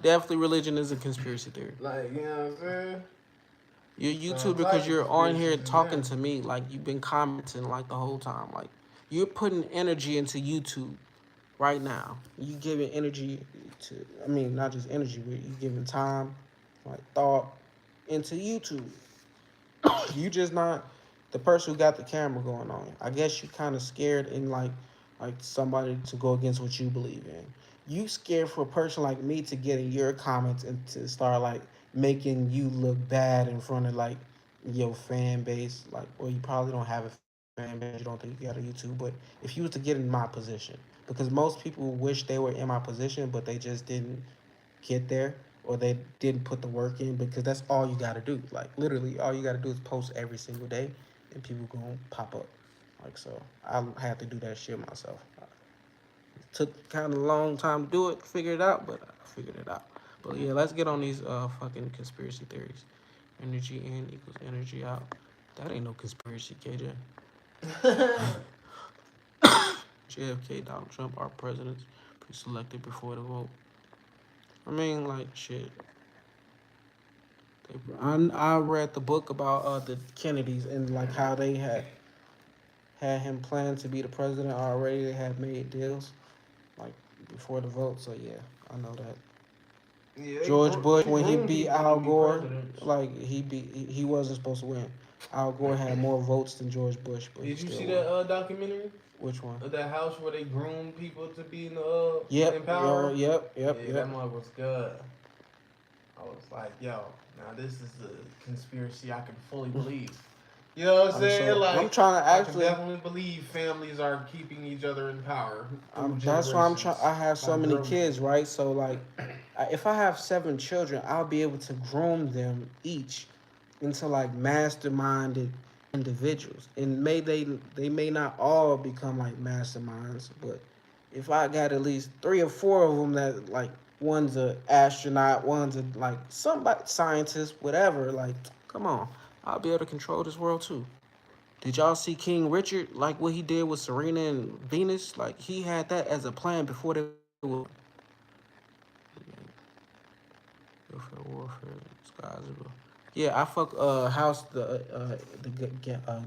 Definitely, religion is a conspiracy theory. Like you know what I'm saying? You're a So YouTuber because you're on here talking to me. Like you've been commenting like the whole time. Like you're putting energy into YouTube right now. You giving energy to. I mean, not just energy, but you giving time, like thought into YouTube. You just not the person who got the camera going on. I guess you kind of scared in like somebody to go against what you believe in. You scared for a person like me to get in your comments and to start like making you look bad in front of like your fan base. Like, well, you probably don't have a fan base. You don't think you got a YouTube, but if you was to get in my position, because most people wish they were in my position, but they just didn't get there or they didn't put the work in because that's all you got to do. Like literally all you got to do is post every single day and people going to pop up. Like so I had to do that shit myself. It took kind of a long time to do it, figure it out, but I figured it out. But yeah, let's get on these fucking conspiracy theories. Energy in equals energy out. That ain't no conspiracy, KJ. JFK, Donald Trump, our presidents pre-selected before the vote. I mean, like shit. I read the book about the Kennedys and like how they had him planned to be the president already. They had made deals like before the vote. So yeah, I know that. Yeah, George Bush, they when he groom beat people Al to be Gore, presidents. like he wasn't supposed to win. Al Gore had more votes than George Bush, but he Did you still see won. that documentary Which one? of that house where they groom people to be in Yep, power? yep, Yeah, that yep. mug was good. I was like, yo, now this is a conspiracy I can fully believe. You know what I'm Like saying? so, I'm Like, trying to I can actually. definitely believe families are keeping each other in power through That's why I'm trying. generations I have so by many grooming. kids, right? So like, if I have 7 children, I'll be able to groom them each into like masterminded individuals, and they may not all become like masterminds, but if I got at least 3 or 4 of them that like one's a astronaut, one's a like somebody scientist, whatever. Like, come on, I'll be able to control this world too. Did y'all see King Richard, like what he did with Serena and Venus? Like he had that as a plan before they were warfare. Skies. Yeah, I fuck House the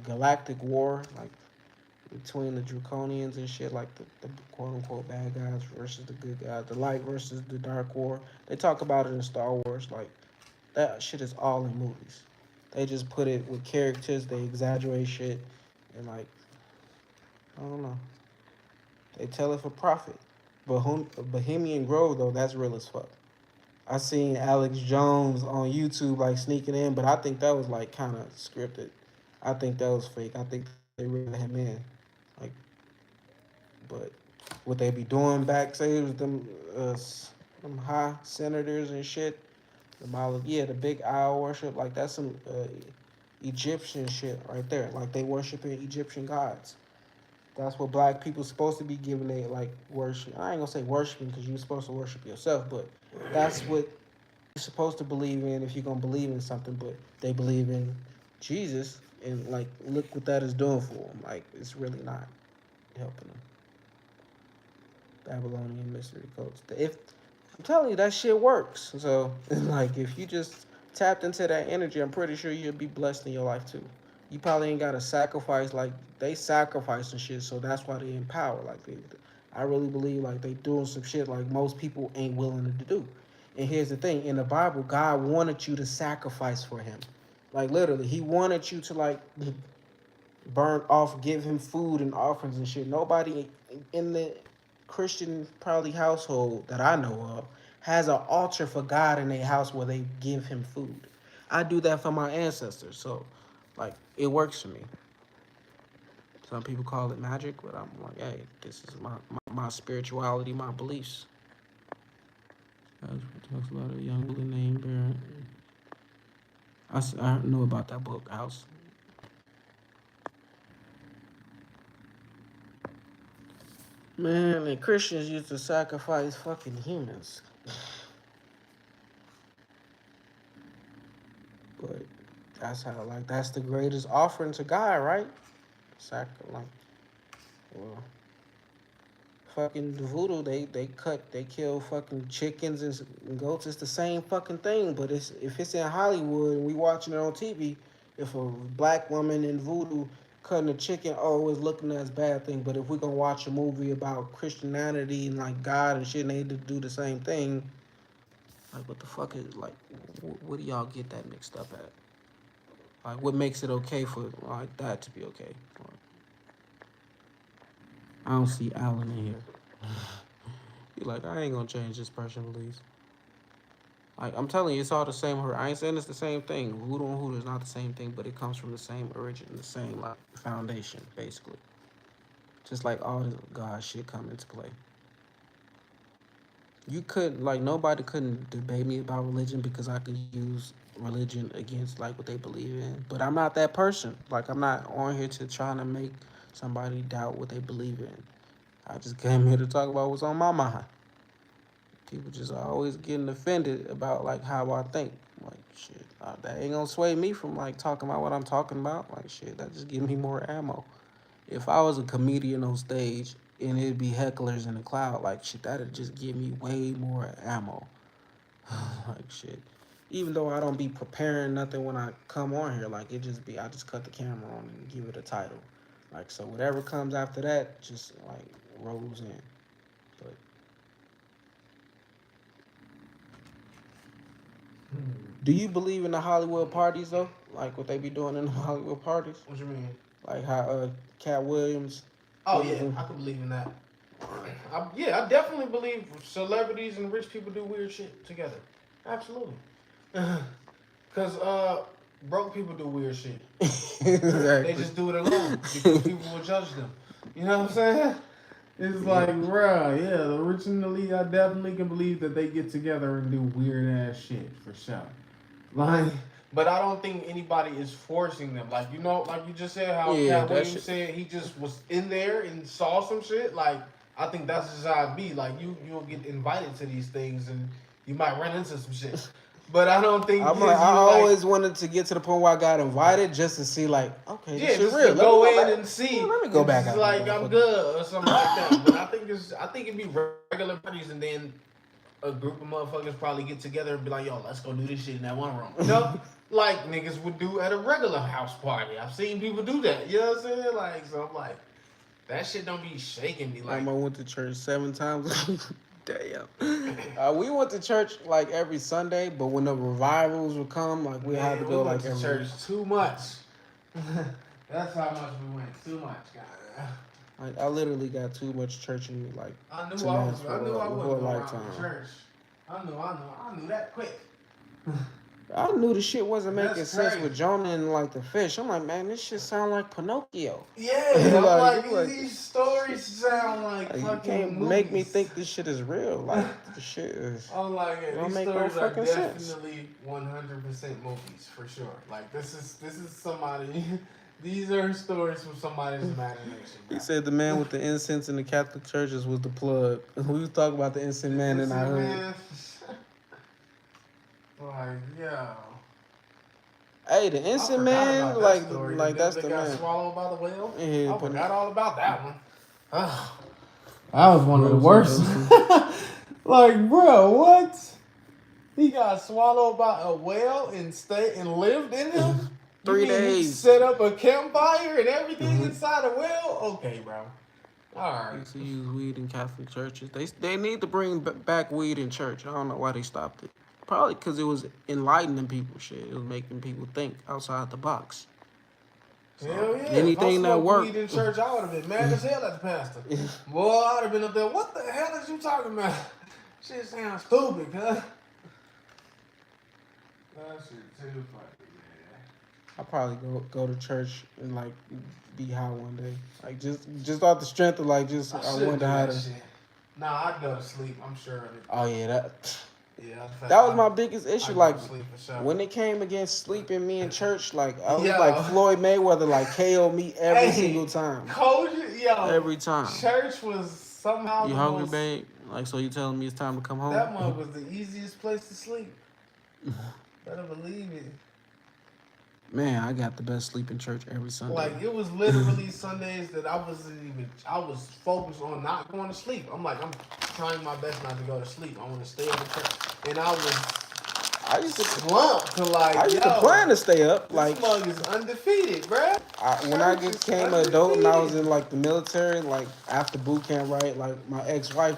Galactic War, like between the Draconians and shit, like the quote unquote bad guys versus the good guys, the light versus the dark war. They talk about it in Star Wars, like that shit is all in movies. They just put it with characters, they exaggerate shit, and like I don't know. They tell it for profit. But Bohemian Grove though, that's real as fuck. I seen Alex Jones on YouTube like sneaking in, but I think that was like kind of scripted. I think that was fake. I think they really let him in. Like, but what they be doing backstage with them high senators and shit. The big owl worship, like that's some Egyptian shit right there. Like they worshiping Egyptian gods. That's what black people supposed to be giving they like worship. I ain't gonna say worshiping because you're supposed to worship yourself, but that's what you're supposed to believe in if you're gonna believe in something. But they believe in Jesus, and like look what that is doing for them. Like it's really not helping them. Babylonian mystery cults. If I'm telling you that shit works, so like if you just tapped into that energy, I'm pretty sure you'll be blessed in your life too. You probably ain't gotta sacrifice like they sacrifice and shit, so that's why they in power. Like I really believe like they doing some shit like most people ain't willing to do. And here's the thing: in the Bible, God wanted you to sacrifice for Him. Like literally, He wanted you to like burn off, give Him food and offerings and shit. Nobody in the Christian probably household that I know of has an altar for God in their house where they give Him food. I do that for my ancestors, so like it works for me. Some people call it magic, but I'm like, hey, this is my spirituality, my beliefs. Talks about a young woman named Baron. I know about that book, House. Man, the Christians used to sacrifice fucking humans. But that's how, like, that's the greatest offering to God, right? Like, well, fucking voodoo, they kill fucking chickens and goats. It's the same fucking thing, but it's if it's in Hollywood and we watching it on TV, if a black woman in voodoo cutting a chicken, oh, it's looking at as a bad thing. But if we're gonna watch a movie about Christianity and like God and shit, and they do the same thing, like, what the fuck is like? What do y'all get that mixed up at? Like, what makes it okay for like that to be okay? I don't see Alan in here. He like, I ain't gonna change this person beliefs. Like, I'm telling you, it's all the same. I ain't saying it's the same thing. Voodoo and hoodoo is not the same thing, but it comes from the same origin, the same like foundation, basically. Just like all the God shit come into play. You couldn't like nobody couldn't debate me about religion because I could use religion against like what they believe in. But I'm not that person. Like I'm not on here to trying to make somebody doubt what they believe in. I just came here to talk about what's on my mind. People just always getting offended about like how I think. Like shit, that ain't gonna sway me from like talking about what I'm talking about. Like shit, that just give me more ammo. If I was a comedian on stage and it'd be hecklers in the crowd, like shit, that'd just give me way more ammo. Like shit. Even though I don't be preparing nothing when I come on here, like it just be I just cut the camera on and give it a title. Like so whatever comes after that just like rolls in. But Do you believe in the Hollywood parties though? Like what they be doing in the Hollywood parties? What you mean? Like how Cat Williams. Oh yeah, I can believe in that. I definitely believe celebrities and rich people do weird shit together. Absolutely. Cause broke people do weird shit. Exactly. They just do it alone because people will judge them. You know what I'm saying? It's like, bruh, yeah, the rich and the elite, I definitely can believe that they get together and do weird ass shit for sure. Like, but I don't think anybody is forcing them. Like, you know, like you just said, how Cat Williams said he just was in there and saw some shit. Like, I think that's just how it be. Like, you'll get invited to these things and you might run into some shit. But I don't think I always wanted to get to the point where I got invited just to see, like, okay, yeah, this just real. to go in and see. Let me go back out. Like I'm good or something like that. But I think it'd be regular parties, and then a group of motherfuckers probably get together and be like, yo, let's go do this shit in that one room. You know, like niggas would do at a regular house party. I've seen people do that. You know what I'm saying? Like, so I'm like, that shit don't be shaking me. Like, I went to church 7 times. Damn. We went to church like every Sunday, but when the revivals would come, like we had to go like to church too much. That's how much we went. Too much, guys. Like I literally got too much church in me. Like I knew I wasn't around church. I knew that quick. I knew the shit wasn't making sense with Jonah and like the fish. I'm like, man, this shit sound like Pinocchio. Yeah, like these stories sound like fucking you can't movies. Make me think this shit is real. Like the shit is. I'm like, don't these make stories no are fucking definitely 100% movies for sure. Like this is somebody. These are stories from somebody's imagination. Bro. He said the man with the incense in the Catholic churches was the plug. We was talking about the incense man in our hood. Like, yo. Hey, the incense man, like that's the got man. Swallowed by the whale. Yeah, I forgot all about that one. That was one of the worst. Like, bro, what? He got swallowed by a whale and lived in him. 3 days. He set up a campfire and everything inside a whale. Okay, bro. All right. They used to use weed in Catholic churches. They need to bring back weed in church. I don't know why they stopped it. Probably because it was enlightening people. Shit, it was making people think outside the box. So hell yeah! Anything that worked. Weed in church, I would have been mad as hell at the pastor. Boy, I'd have been up there. What the hell is you talking about? Shit sounds stupid, huh? That shit too funny, man. I'll probably go to church and like be high one day. Like just off the strength of like just I wonder how to. Nah, I'd go to sleep. I'm sure of it. Oh yeah, that. Yeah, that was my biggest issue. Like when it came against sleeping me in church, like I was like Floyd Mayweather, like KO me every single time. Every time. Church was somehow. You hungry, babe? Like so, you telling me it's time to come home? That one was the easiest place to sleep. Better believe it. Man, I got the best sleep in church every Sunday. Like it was literally Sundays that I was focused on not going to sleep. I'm trying my best not to go to sleep. I want to stay at the church. And I used to slump to like, I used to plan to stay up. Like, this mug is undefeated, bruh. When I became an adult and I was in like the military, like after boot camp, right? Like my ex-wife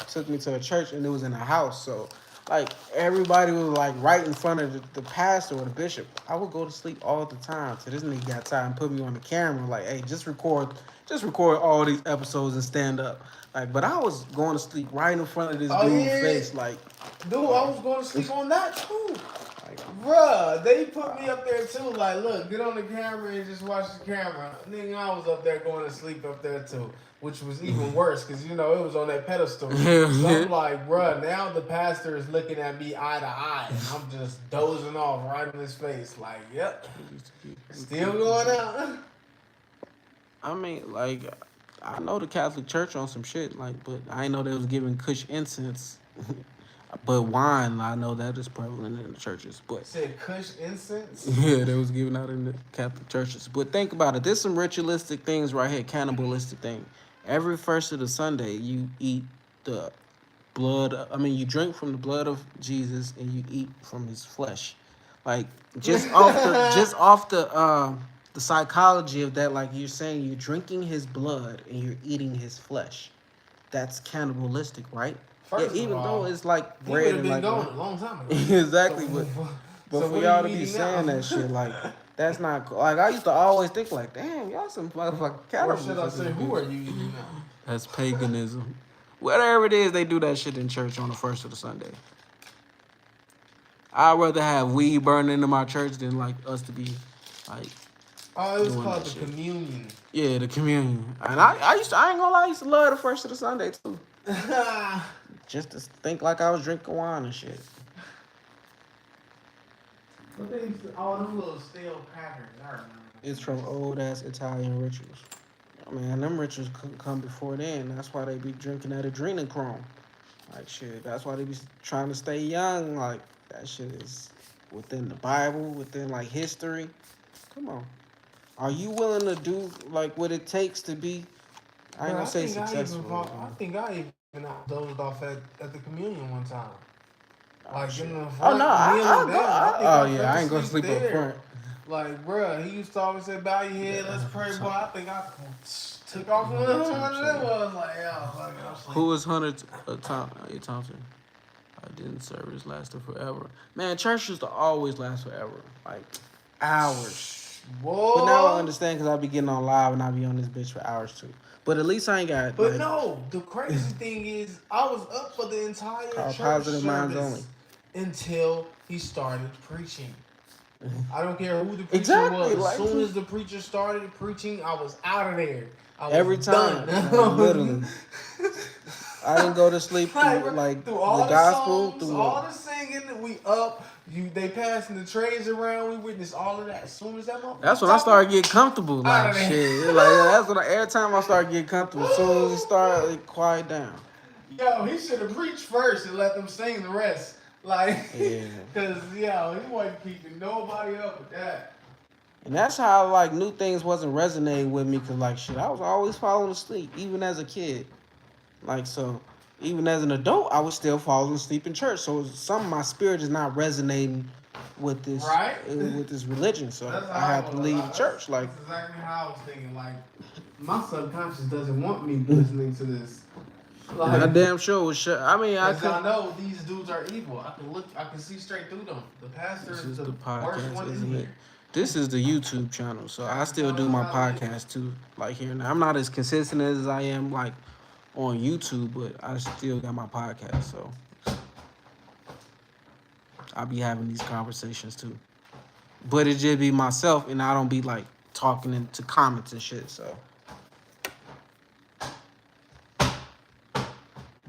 took me to a church and it was in a house. So like everybody was like right in front of the pastor or the bishop. I would go to sleep all the time. So this nigga got time and put me on the camera. Like, hey, just record all these episodes and stand up. Like, but I was going to sleep right in front of this dude's face. Like, dude, I was going to sleep on that too. Bruh, they put me up there too. Like, look, get on the camera and just watch the camera. Nigga, I was up there going to sleep up there too, which was even worse because, you know, it was on that pedestal. So I'm like, bruh, now the pastor is looking at me eye to eye and I'm just dozing off right in his face. Like, yep, still going out. I mean, like, I know the Catholic Church on some shit, like, but I didn't know they was giving Kush incense. But wine, I know that is prevalent in the churches. But said Kush incense? Yeah, they was giving out in the Catholic churches. But think about it. There's some ritualistic things right here, cannibalistic thing. Every first of the Sunday, you eat the blood. You drink from the blood of Jesus and you eat from his flesh. Like just off the psychology of that, like you're saying, you're drinking his blood and you're eating his flesh. That's cannibalistic, right? First of even all, though it's like he bread would have and been like gone a long time ago. exactly, So, but so for what y'all are to you be eating saying now? that shit, like, that's not cool. Like, I used to always think, like, damn, y'all some motherfucking Or cannibals. should I say, who are you eating now? That's paganism. Whatever it is, they do that shit in church on the first of the Sunday. I'd rather have weed burning in my church than, like, us to be, like, Oh, it was doing called that the shit. communion. Yeah, the communion. And I ain't gonna lie, I used to love the first of the Sunday, too. Just to think like I was drinking wine and shit. But they used to, all them little stale crackers, I remember. It's from old ass Italian rituals. I mean, them rituals couldn't come before then. That's why they be drinking that adrenochrome. Like shit. That's why they be trying to stay young. Like that shit is within the Bible, within like history. Come on. Are you willing to do like what it takes to be? I ain't gonna say successful. I think I even dozed off at the communion one time. Like shit. in the Oh front, no, kneeling down. I ain't gonna sleep up front. Like, bruh, he used to always say, bow your head, let's pray, boy. I think I took off one of them. Was like, yo, fuck it, I'm sleeping. Who was Hunter Thompson? I didn't service lasted forever. Man, church used to always last forever. Like, hours. Boy. But now I understand because I be getting on live and I be on this bitch for hours too. But at least I ain't got. But like, no, the crazy thing is, I was up for the entire church Positive Minds service Only. until he started preaching. I don't care who the preacher Exactly, was. As like, soon as the preacher started preaching, I was out of there. I was every time, done. literally. I didn't go to sleep through all the gospel, songs, through all the singing. We up. They passing the trays around. We witnessed all of that. As soon as that motherfucker. That's when I started getting comfortable. Like Outta there. shit. Like that's when every time I start getting comfortable. As soon as he started, like, quiet down. Yo, he should have preached first and let them sing the rest. Like, Yeah. cause yo, he wasn't keeping nobody up with that. And that's how like new things wasn't resonating with me. Cause like shit, I was always falling asleep, even as a kid. Like so, even as an adult, I was still falling asleep in church. So some of my spirit is not resonating with this with this religion. So I had to leave the church. Like that's exactly how I was thinking. Like my subconscious doesn't want me listening to this. Like, I damn sure was shut. I mean, I know these dudes are evil. I can see straight through them. The pastor is the podcast, worst one isn't in it? here. This is the YouTube channel, so I still do my podcast too. Like here now, I'm not as consistent as I am like on YouTube, but I still got my podcast, so I be having these conversations too. But it just be myself, and I don't be like talking into comments and shit. So,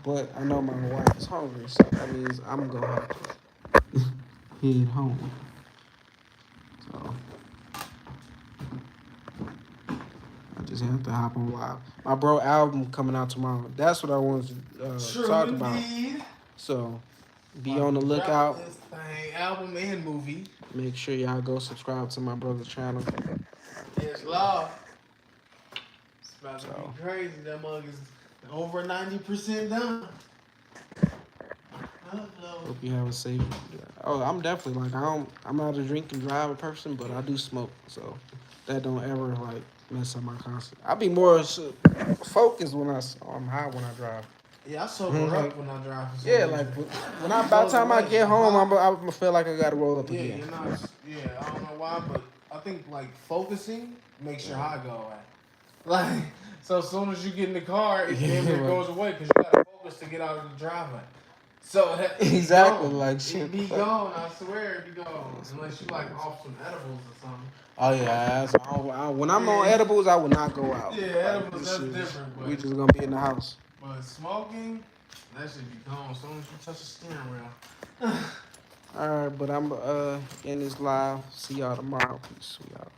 but I know my wife is hungry, so that means I'm gonna have to head home. So I just have to hop on live. My bro album coming out tomorrow. That's what I wanted to talk about. So be on the lookout. This thing, album and movie. Make sure y'all go subscribe to my brother's channel. Yes, love. It's about to be crazy. That mug is over 90% done. Hope you have a safe. Oh, I'm definitely like I'm not a drink and drive person, but I do smoke, so that don't ever like mess up my conscience. I be more focused when I'm high when I drive. Yeah, I sober up when I drive. Yeah, like when by the time I get home, I feel like I gotta roll up again. You're not. Yeah, I don't know why, but I think like focusing makes your high go away. Like, so as soon as you get in the car, it goes away because you gotta focus to get out of the driveway. So that exactly like shit. It be gone. I swear, it be gone. Unless you like off some edibles or something. Oh yeah, when I'm on edibles, I will not go out. Yeah, edibles that's different. But we just gonna be in the house. But smoking, that should be gone as soon as you touch the steering wheel. All right, but I'm in this live. See y'all tomorrow. Peace. We out.